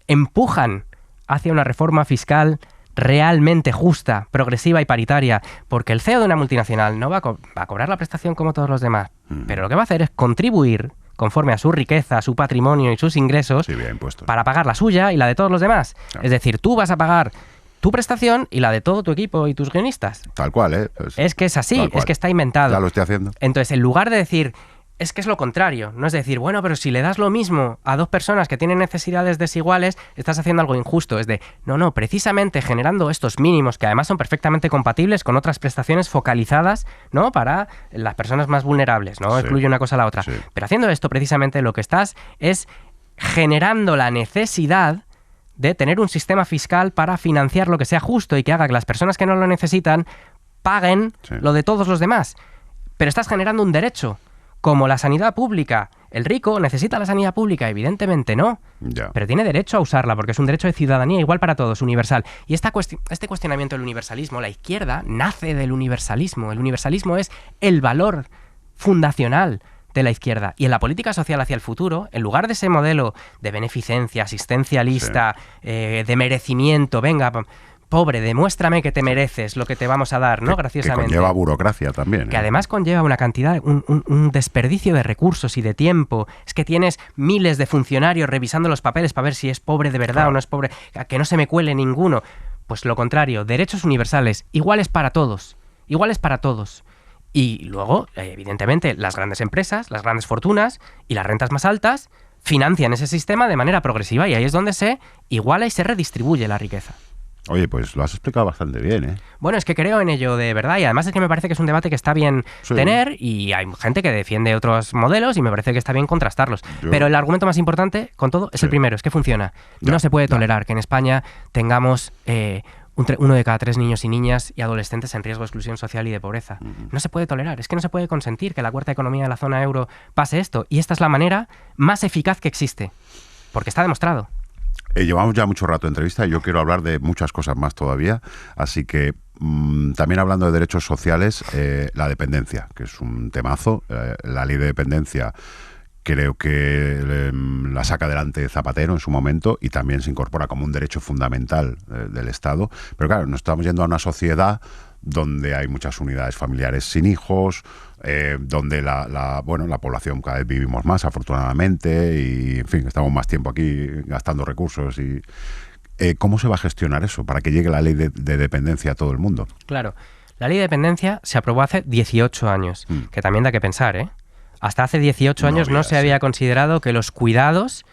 empujan hacia una reforma fiscal realmente justa, progresiva y paritaria, porque el CEO de una multinacional no va a cobrar la prestación como todos los demás, pero lo que va a hacer es contribuir conforme a su riqueza, su patrimonio y sus ingresos para pagar la suya y la de todos los demás. Claro. Es decir, tú vas a pagar tu prestación y la de todo tu equipo y tus guionistas. Tal cual, ¿eh? Es que es así, es que está inventado. Ya lo estoy haciendo. Entonces, en lugar de decir... Es que es lo contrario, no es decir, bueno, pero si le das lo mismo a dos personas que tienen necesidades desiguales, estás haciendo algo injusto. Es de, no, precisamente generando estos mínimos, que además son perfectamente compatibles con otras prestaciones focalizadas, ¿no? Para las personas más vulnerables, ¿no? Excluye una cosa a la otra. Sí. Pero haciendo esto, precisamente lo que estás es generando la necesidad de tener un sistema fiscal para financiar lo que sea justo y que haga que las personas que no lo necesitan paguen lo de todos los demás. Pero estás generando un derecho. Como la sanidad pública. ¿El rico necesita la sanidad pública? Evidentemente no. Ya. Pero tiene derecho a usarla porque es un derecho de ciudadanía igual para todos, universal. Y este cuestionamiento del universalismo, la izquierda nace del universalismo. El universalismo es el valor fundacional de la izquierda. Y en la política social hacia el futuro, en lugar de ese modelo de beneficencia, asistencialista, de merecimiento, venga... Pobre, demuéstrame que te mereces lo que te vamos a dar, ¿no? Graciosamente. Que conlleva burocracia también. Que además conlleva una cantidad, un desperdicio de recursos y de tiempo. Es que tienes miles de funcionarios revisando los papeles para ver si es pobre de verdad o no es pobre, que no se me cuele ninguno. Pues lo contrario, derechos universales, iguales para todos. Iguales para todos. Y luego, evidentemente, las grandes empresas, las grandes fortunas y las rentas más altas financian ese sistema de manera progresiva y ahí es donde se iguala y se redistribuye la riqueza. Oye, pues lo has explicado bastante bien, ¿eh? Bueno, es que creo en ello de verdad y además es que me parece que es un debate que está bien tener y hay gente que defiende otros modelos y me parece que está bien contrastarlos. Pero el argumento más importante, con todo, es el primero, es que funciona. No se puede tolerar que en España tengamos uno de cada 3 niños y niñas y adolescentes en riesgo de exclusión social y de pobreza. No se puede tolerar, es que no se puede consentir que la cuarta economía de la zona euro pase esto y esta es la manera más eficaz que existe, porque está demostrado. Llevamos ya mucho rato de entrevista y yo quiero hablar de muchas cosas más todavía, así que también hablando de derechos sociales, la dependencia, que es un temazo, la ley de dependencia creo que la saca adelante Zapatero en su momento y también se incorpora como un derecho fundamental del Estado, pero claro, nos estamos yendo a una sociedad donde hay muchas unidades familiares sin hijos, donde la población cada vez vivimos más, afortunadamente, y en fin, estamos más tiempo aquí gastando recursos. Y ¿cómo se va a gestionar eso para que llegue la ley de dependencia a todo el mundo? Claro, la ley de dependencia se aprobó hace 18 años, que también da que pensar, ¿eh? Hasta hace 18 años no se había considerado que los cuidados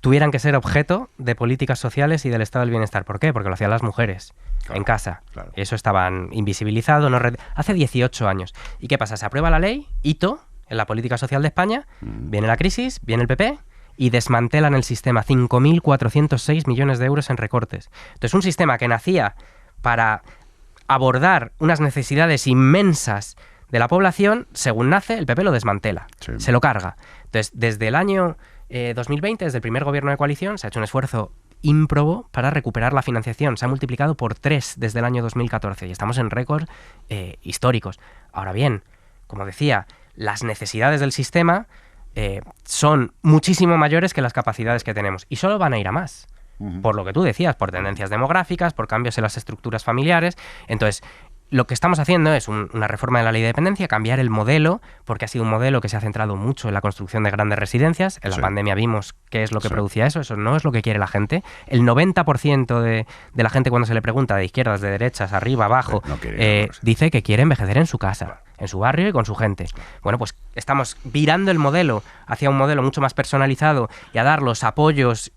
tuvieran que ser objeto de políticas sociales y del estado del bienestar. ¿Por qué? Porque lo hacían las mujeres. Claro, en casa. Claro. Eso estaban invisibilizado. Hace 18 años. ¿Y qué pasa? Se aprueba la ley, hito, en la política social de España, viene la crisis, viene el PP y desmantelan el sistema. 5.406 millones de euros en recortes. Entonces, un sistema que nacía para abordar unas necesidades inmensas de la población, según nace, el PP lo desmantela, se lo carga. Entonces, desde el año 2020, desde el primer gobierno de coalición, se ha hecho un esfuerzo ímprobo para recuperar la financiación. Se ha multiplicado por 3 desde el año 2014 y estamos en récords históricos. Ahora bien, como decía, las necesidades del sistema son muchísimo mayores que las capacidades que tenemos y solo van a ir a más. Por lo que tú decías, por tendencias demográficas, por cambios en las estructuras familiares. Entonces, lo que estamos haciendo es una reforma de la ley de dependencia, cambiar el modelo, porque ha sido un modelo que se ha centrado mucho en la construcción de grandes residencias. En la pandemia vimos qué es lo que producía eso no es lo que quiere la gente. El 90% de la gente cuando se le pregunta de izquierdas, de derechas, arriba, abajo, dice que quiere envejecer en su casa, en su barrio y con su gente. Bueno, pues estamos virando el modelo hacia un modelo mucho más personalizado y a dar los apoyos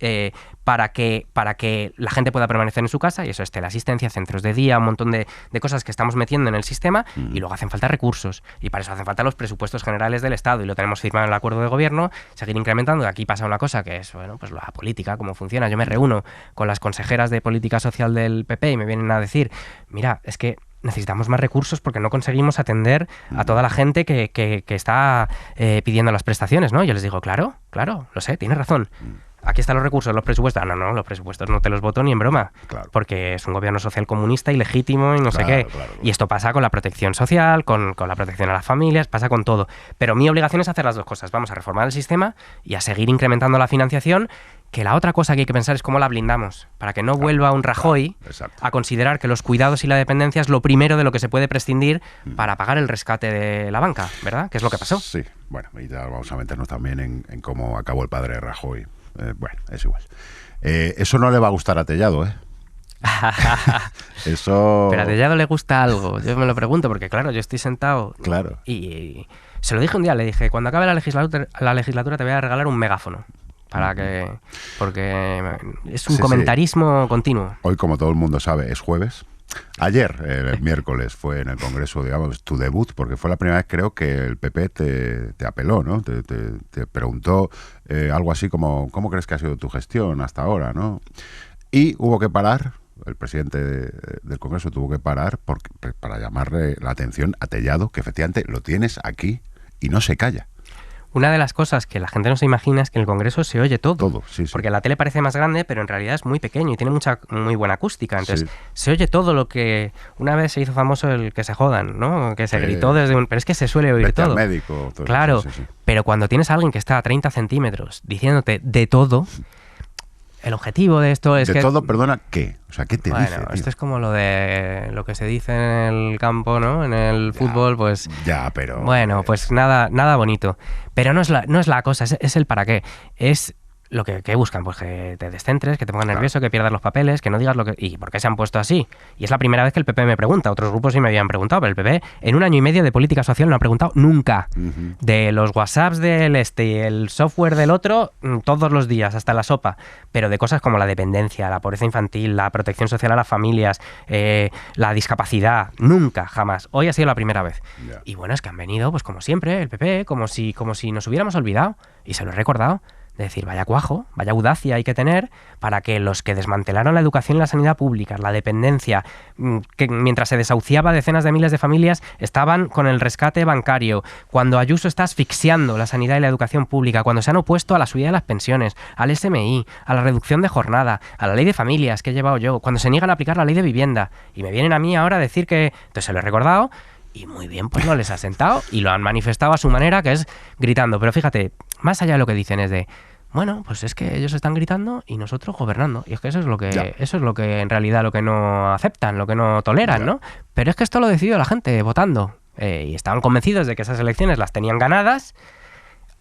para que la gente pueda permanecer en su casa, y eso es teleasistencia, centros de día, un montón de cosas que estamos metiendo en el sistema, y luego hacen falta recursos, y para eso hacen falta los presupuestos generales del Estado, y lo tenemos firmado en el acuerdo de gobierno, seguir incrementando. Aquí pasa una cosa que es, bueno, pues la política, cómo funciona. Yo me reúno con las consejeras de política social del PP y me vienen a decir, mira, es que necesitamos más recursos porque no conseguimos atender a toda la gente que está pidiendo las prestaciones, ¿no? Yo les digo, claro, lo sé, tienes razón. Aquí están los recursos, los presupuestos. No, los presupuestos no te los voto ni en broma. Claro. Porque es un gobierno social comunista ilegítimo y no sé qué. Claro. Y esto pasa con la protección social, con la protección a las familias, pasa con todo. Pero mi obligación es hacer las dos cosas. Vamos a reformar el sistema y a seguir incrementando la financiación, que la otra cosa que hay que pensar es cómo la blindamos, para que no vuelva un Rajoy a considerar que los cuidados y la dependencia es lo primero de lo que se puede prescindir para pagar el rescate de la banca, ¿verdad? Que es lo que pasó. Sí, bueno, y ya vamos a meternos también en cómo acabó el padre de Rajoy. Bueno, es igual. Eso no le va a gustar a Tellado, ¿eh? Eso... Pero a Tellado le gusta algo. Yo me lo pregunto porque, claro, yo estoy sentado y se lo dije un día, le dije, cuando acabe la legislatura te voy a regalar un megáfono. Porque es un comentarismo continuo. Hoy, como todo el mundo sabe, es jueves. Ayer, el miércoles, fue en el Congreso, digamos, tu debut, porque fue la primera vez, creo, que el PP te apeló, ¿no? Te preguntó algo así como, ¿cómo crees que ha sido tu gestión hasta ahora, no? Y hubo que parar, el presidente del Congreso tuvo que parar para llamarle la atención a Tellado, que efectivamente lo tienes aquí y no se calla. Una de las cosas que la gente no se imagina es que en el Congreso se oye todo. Sí. Porque la tele parece más grande, pero en realidad es muy pequeño y tiene muy buena acústica. Entonces, se oye todo lo que... Una vez se hizo famoso el que se jodan, ¿no? Que se gritó desde un... Pero es que se suele oír todo. Médico, todo. Claro, pero cuando tienes a alguien que está a 30 centímetros diciéndote de todo... El objetivo de esto es de todo, perdona, ¿qué? O sea, ¿qué te dice, tío? Esto es como lo que se dice en el campo, ¿no? En el fútbol, pues... Ya, pero... Bueno, pues nada bonito. Pero no es la cosa, es el para qué. Es ¿qué buscan? Pues que te descentres, que te pongan nervioso, que pierdas los papeles, que no digas lo que... ¿Y por qué se han puesto así? Y es la primera vez que el PP me pregunta. Otros grupos sí me habían preguntado, pero el PP en 1 año y medio de política social no ha preguntado nunca. De los WhatsApps del este y el software del otro, todos los días, hasta la sopa. Pero de cosas como la dependencia, la pobreza infantil, la protección social a las familias, la discapacidad, nunca, jamás. Hoy ha sido la primera vez. Ya. Y bueno, es que han venido, pues como siempre, el PP, como si nos hubiéramos olvidado. Y se lo he recordado. De decir, vaya cuajo, vaya audacia hay que tener para que los que desmantelaron la educación y la sanidad pública, la dependencia, que mientras se desahuciaba decenas de miles de familias, estaban con el rescate bancario, cuando Ayuso está asfixiando la sanidad y la educación pública, cuando se han opuesto a la subida de las pensiones, al SMI, a la reducción de jornada, a la ley de familias que he llevado yo, cuando se niegan a aplicar la ley de vivienda, y me vienen a mí ahora a decir que... Entonces se lo he recordado. Y muy bien, pues no les ha sentado y lo han manifestado a su manera, que es gritando. Pero fíjate, más allá de lo que dicen es de, bueno, pues es que ellos están gritando y nosotros gobernando. Y es que eso es lo que en realidad lo que no aceptan, lo que no toleran, ¿no? Pero es que esto lo decidió la gente votando. Y estaban convencidos de que esas elecciones las tenían ganadas.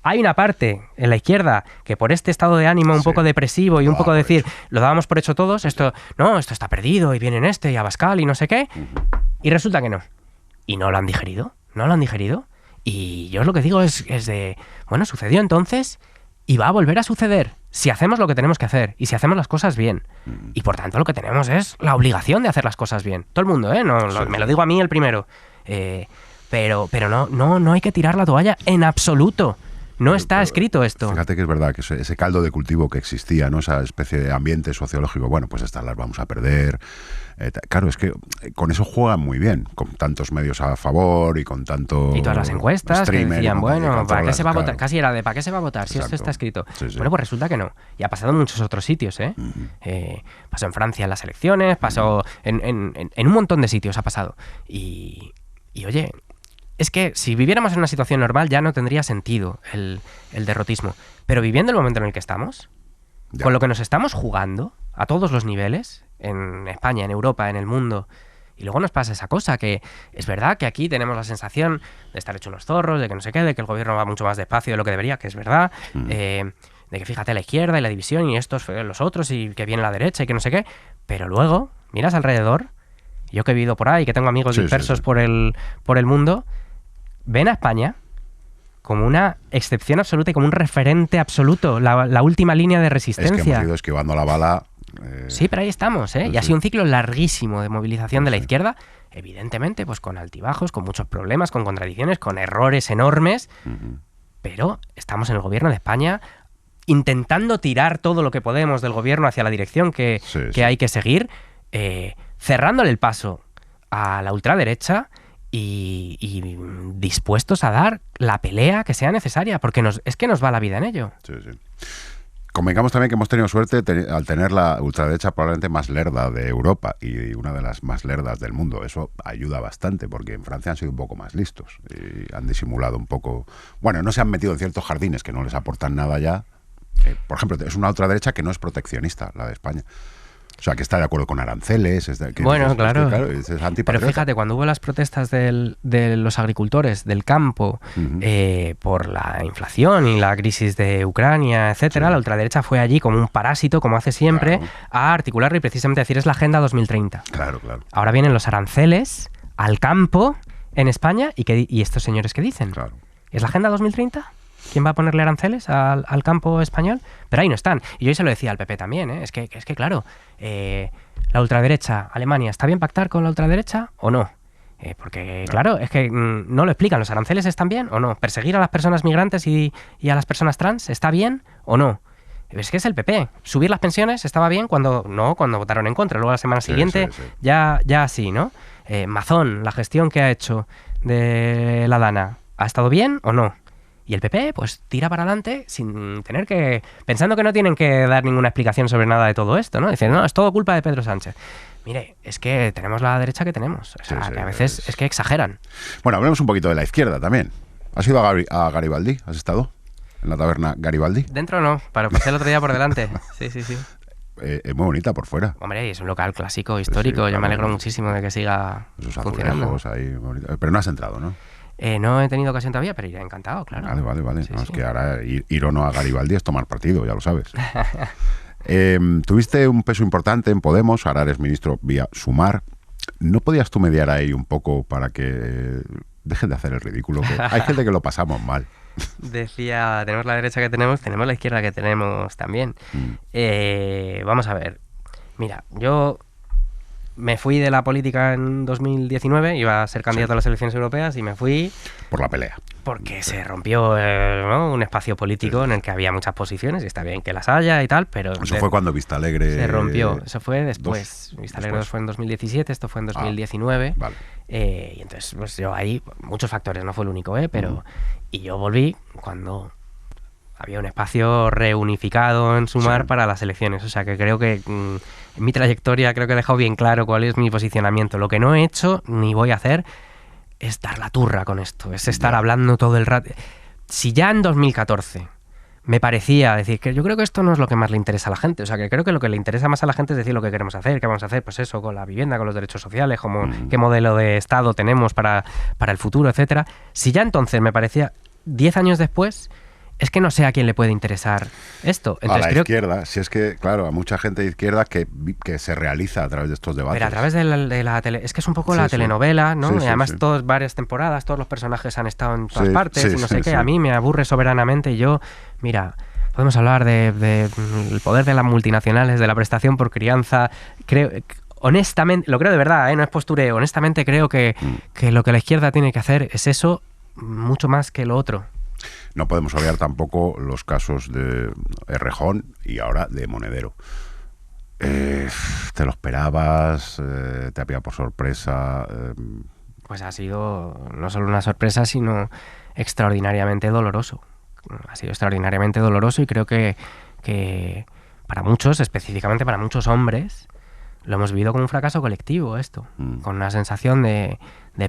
Hay una parte en la izquierda que por este estado de ánimo un poco depresivo y un poco decir, lo dábamos por hecho todos, esto está perdido y vienen y Abascal y no sé qué. Y resulta que no. Y no lo han digerido, Y yo lo que digo es de, bueno, sucedió entonces y va a volver a suceder si hacemos lo que tenemos que hacer y si hacemos las cosas bien. Y por tanto lo que tenemos es la obligación de hacer las cosas bien. Todo el mundo, me lo digo a mí el primero. Pero no hay que tirar la toalla en absoluto. No está escrito esto. Fíjate que es verdad que ese caldo de cultivo que existía, ¿no? Esa especie de ambiente sociológico, bueno, pues estas las vamos a perder. Claro, es que con eso juegan muy bien, con tantos medios a favor y con tanto... Y todas las encuestas que decían, bueno, ¿para qué se va a votar? Claro. Casi era de ¿para qué se va a votar? Si esto está escrito. Sí. Bueno, pues resulta que no. Y ha pasado en muchos otros sitios, pasó en Francia en las elecciones, pasó en un montón de sitios ha pasado. Y oye... Es que si viviéramos en una situación normal ya no tendría sentido el derrotismo. Pero viviendo el momento en el que estamos, con lo que nos estamos jugando a todos los niveles, en España, en Europa, en el mundo, y luego nos pasa esa cosa que es verdad que aquí tenemos la sensación de estar hechos unos zorros, de que no se quede, que el gobierno va mucho más despacio de lo que debería, que es verdad, de que fíjate la izquierda y la división y estos los otros y que viene la derecha y que no sé qué, pero luego miras alrededor, yo que he vivido por ahí, que tengo amigos dispersos por el mundo, ven a España como una excepción absoluta y como un referente absoluto, la última línea de resistencia. Es que hemos ido esquivando la bala. Sí, pero ahí estamos, Y ha sido un ciclo larguísimo de movilización de la izquierda, evidentemente, pues con altibajos, con muchos problemas, con contradicciones, con errores enormes, pero estamos en el gobierno de España intentando tirar todo lo que podemos del gobierno hacia la dirección que hay que seguir, cerrándole el paso a la ultraderecha, y dispuestos a dar la pelea que sea necesaria, porque es que nos va la vida en ello. Sí. Convengamos también que hemos tenido suerte al tener la ultraderecha probablemente más lerda de Europa y una de las más lerdas del mundo. Eso ayuda bastante, porque en Francia han sido un poco más listos y han disimulado un poco... Bueno, no se han metido en ciertos jardines que no les aportan nada ya. Por ejemplo, es una ultraderecha que no es proteccionista, la de España. O sea, que está de acuerdo con aranceles. Claro. Es antipatriota. Pero fíjate, cuando hubo las protestas de los agricultores del campo por la inflación y la crisis de Ucrania, etcétera, la ultraderecha fue allí como un parásito, como hace siempre, a articularlo y precisamente decir es la Agenda 2030. Claro. Ahora vienen los aranceles al campo en España y estos señores ¿qué dicen? Claro. ¿Es la Agenda 2030? ¿Quién va a ponerle aranceles al campo español? Pero ahí no están. Y yo hoy se lo decía al PP también, Es que claro, la ultraderecha, Alemania, ¿está bien pactar con la ultraderecha o no? Porque, claro, es que no lo explican. ¿Los aranceles están bien o no? ¿Perseguir a las personas migrantes y a las personas trans está bien o no? Es que es el PP. ¿Subir las pensiones estaba bien cuando votaron en contra? Luego la semana siguiente ya sí, ¿no? Mazón, la gestión que ha hecho de la Dana, ¿ha estado bien o no? Y el PP, pues, tira para adelante sin tener pensando que no tienen que dar ninguna explicación sobre nada de todo esto, ¿no? Dicen, no, es todo culpa de Pedro Sánchez. Mire, es que tenemos la derecha que tenemos. O sea, que a veces es que exageran. Bueno, hablemos un poquito de la izquierda también. ¿Has ido a Garibaldi? ¿Has estado en la taberna Garibaldi? Dentro no, pero pasé el otro día por delante. Sí. Es muy bonita por fuera. Hombre, es un local clásico, histórico. Yo me alegro muchísimo de que siga esos funcionando. azulejos ahí, pero no has entrado, ¿no? No he tenido ocasión todavía, pero iré encantado, claro. Vale. Sí, No, sí. es que ahora ir o no a Garibaldi es tomar partido, ya lo sabes. Tuviste un peso importante en Podemos, ahora eres ministro vía Sumar. ¿No podías tú mediar ahí un poco para que dejen de hacer el ridículo? Que hay gente que lo pasamos mal. Decía, tenemos la derecha que tenemos la izquierda que tenemos también. Vamos a ver. Mira, yo me fui de la política en 2019, iba a ser candidato a las elecciones europeas y me fui Por la pelea. porque se rompió ¿no? un espacio político en el que había muchas posiciones y está bien que las haya y tal, pero... Eso fue cuando Vista Alegre... Se rompió, eso fue después. Vista Alegre 2 fue en 2017, esto fue en 2019. Vale. Y entonces, pues yo ahí, muchos factores, no fue el único, pero... Y yo volví cuando había un espacio reunificado en Sumar para las elecciones. O sea que creo que en mi trayectoria creo que he dejado bien claro cuál es mi posicionamiento. Lo que no he hecho ni voy a hacer es dar la turra con esto, es estar hablando todo el rato. Si ya en 2014 me parecía decir que yo creo que esto no es lo que más le interesa a la gente, o sea que creo que lo que le interesa más a la gente es decir lo que queremos hacer, qué vamos a hacer, pues eso, con la vivienda, con los derechos sociales, como qué modelo de Estado tenemos para el futuro, etcétera. Si ya entonces me parecía, 10 años después, es que no sé a quién le puede interesar esto. Entonces, a la izquierda, si es que, claro, a mucha gente de izquierda que se realiza a través de estos debates. Pero a través de la tele, es que es un poco la telenovela, ¿no? Sí, y además sí. varias temporadas, todos los personajes han estado en todas partes y no sé qué. Sí. A mí me aburre soberanamente y yo, mira, podemos hablar de el poder de las multinacionales, de la prestación por crianza. Creo, honestamente, lo creo de verdad, no es postureo, honestamente creo que lo que la izquierda tiene que hacer es eso mucho más que lo otro. No podemos olvidar tampoco los casos de Errejón y ahora de Monedero. ¿Te lo esperabas? ¿Te había por sorpresa? Pues ha sido no solo una sorpresa, sino extraordinariamente doloroso. Ha sido extraordinariamente doloroso y creo que para muchos, específicamente para muchos hombres, lo hemos vivido como un fracaso colectivo esto, con una sensación de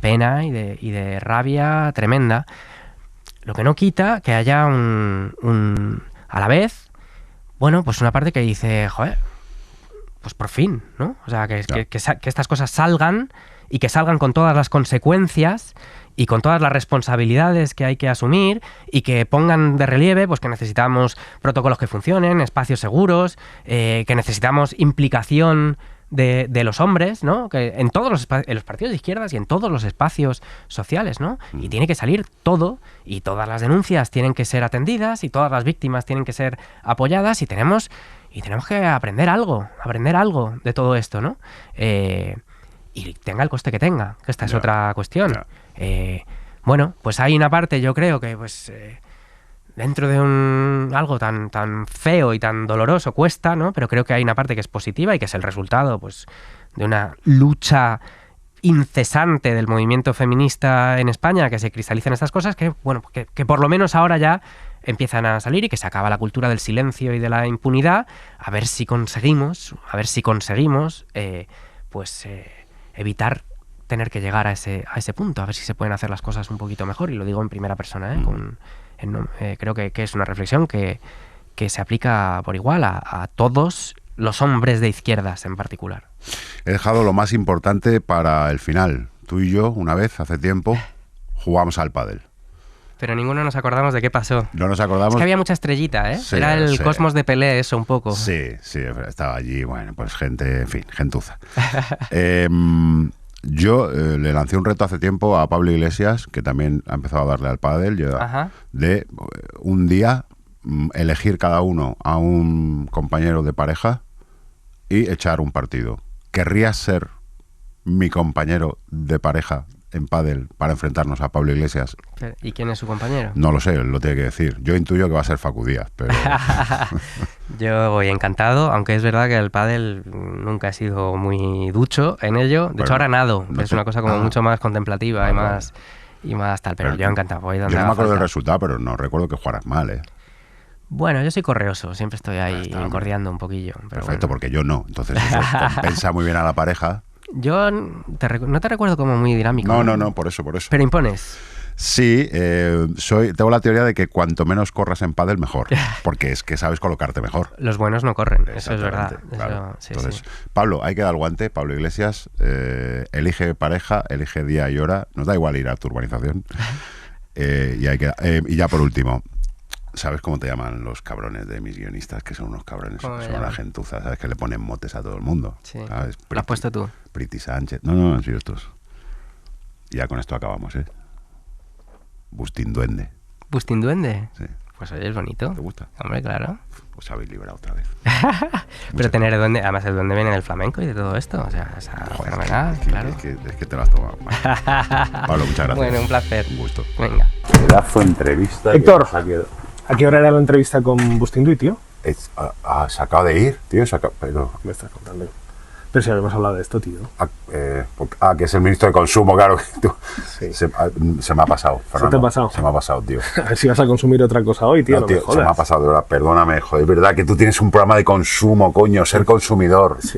pena y de rabia tremenda. Lo que no quita que haya a la vez, bueno, pues una parte que dice, joder, pues por fin, ¿no? O sea, que estas cosas salgan y que salgan con todas las consecuencias y con todas las responsabilidades que hay que asumir y que pongan de relieve pues que necesitamos protocolos que funcionen, espacios seguros, que necesitamos implicación de los hombres, ¿no? Que en todos en los partidos de izquierdas y en todos los espacios sociales, ¿no? Y tiene que salir todo y todas las denuncias tienen que ser atendidas y todas las víctimas tienen que ser apoyadas y tenemos que aprender algo de todo esto, ¿no? Y tenga el coste que tenga, que esta es otra cuestión. Bueno, pues hay una parte, yo creo que pues dentro de algo tan feo y tan doloroso cuesta, ¿no? Pero creo que hay una parte que es positiva y que es el resultado pues de una lucha incesante del movimiento feminista en España, que se cristalizan estas cosas que, bueno, que por lo menos ahora ya empiezan a salir y que se acaba la cultura del silencio y de la impunidad, a ver si conseguimos evitar tener que llegar a ese punto, a ver si se pueden hacer las cosas un poquito mejor, y lo digo en primera persona, creo que es una reflexión que se aplica por igual a todos los hombres de izquierdas en particular. He dejado lo más importante para el final. Tú y yo, una vez, hace tiempo, jugamos al pádel. Pero ninguno nos acordamos de qué pasó. No nos acordamos. Es que había mucha estrellita, ¿eh? Sí, era el Cosmos de Pelé, eso un poco. Sí, estaba allí, bueno, pues gente, en fin, gentuza. Yo le lancé un reto hace tiempo a Pablo Iglesias, que también ha empezado a darle al pádel, de un día elegir cada uno a un compañero de pareja y echar un partido. ¿Querrías ser mi compañero de pareja en pádel para enfrentarnos a Pablo Iglesias? ¿Y quién es su compañero? No lo sé, él lo tiene que decir. Yo intuyo que va a ser Facu Díaz, pero... Yo voy encantado, aunque es verdad que el pádel nunca he sido muy ducho en ello. De hecho, ahora nado. Es una cosa como mucho más contemplativa y más tal. Pero yo encantado. Voy donde yo no me acuerdo falta. del resultado, pero no recuerdo que jugaras mal, ¿eh? Bueno, yo soy correoso. Siempre estoy ahí encordiando un poquillo. Pero perfecto, bueno. porque yo no. Entonces eso compensa muy bien a la pareja. Yo no te recuerdo como muy dinámico. No, por eso. Pero impones. Sí, tengo la teoría de que cuanto menos corras en pádel, mejor. Porque es que sabes colocarte mejor. Los buenos no corren, eso es verdad. Claro. Eso, sí, Entonces, sí. Pablo, hay que dar el guante. Pablo Iglesias, elige pareja, elige día y hora. Nos da igual ir a tu urbanización. Y ya por último, ¿sabes cómo te llaman los cabrones de mis guionistas? Que son unos cabrones, son una gentuza, ¿sabes? Que le ponen motes a todo el mundo. Sí. ¿Sabes? Lo has puesto tú. Priti Sánchez. No, han sido estos. Y ya con esto acabamos, ¿eh? Bustín Duende. ¿Bustín Duende? Sí. Pues oye, es bonito. ¿Te gusta? Hombre, claro. Pues habéis librado otra vez. Pero tener duende, además el duende viene del flamenco y de todo esto. O sea, es fenomenal, claro. Es que te lo has tomado mal. Pablo, muchas gracias. Bueno, un placer. Un gusto. Venga. Pedazo de entrevista. Héctor, ¿a qué hora era la entrevista con Bustinduy, tío? Se acaba de ir, tío. Pero Me estás contando. Pero si habíamos hablado de esto, tío. que es el ministro de Consumo, claro. Sí. Se me ha pasado, Fernando. ¿Se te ha pasado? Se me ha pasado, tío. A ver si vas a consumir otra cosa hoy, tío. No, No tío, me se jodas. me ha pasado, de verdad. Perdóname, joder. Es verdad que tú tienes un programa de consumo, coño. Ser consumidor. Sí.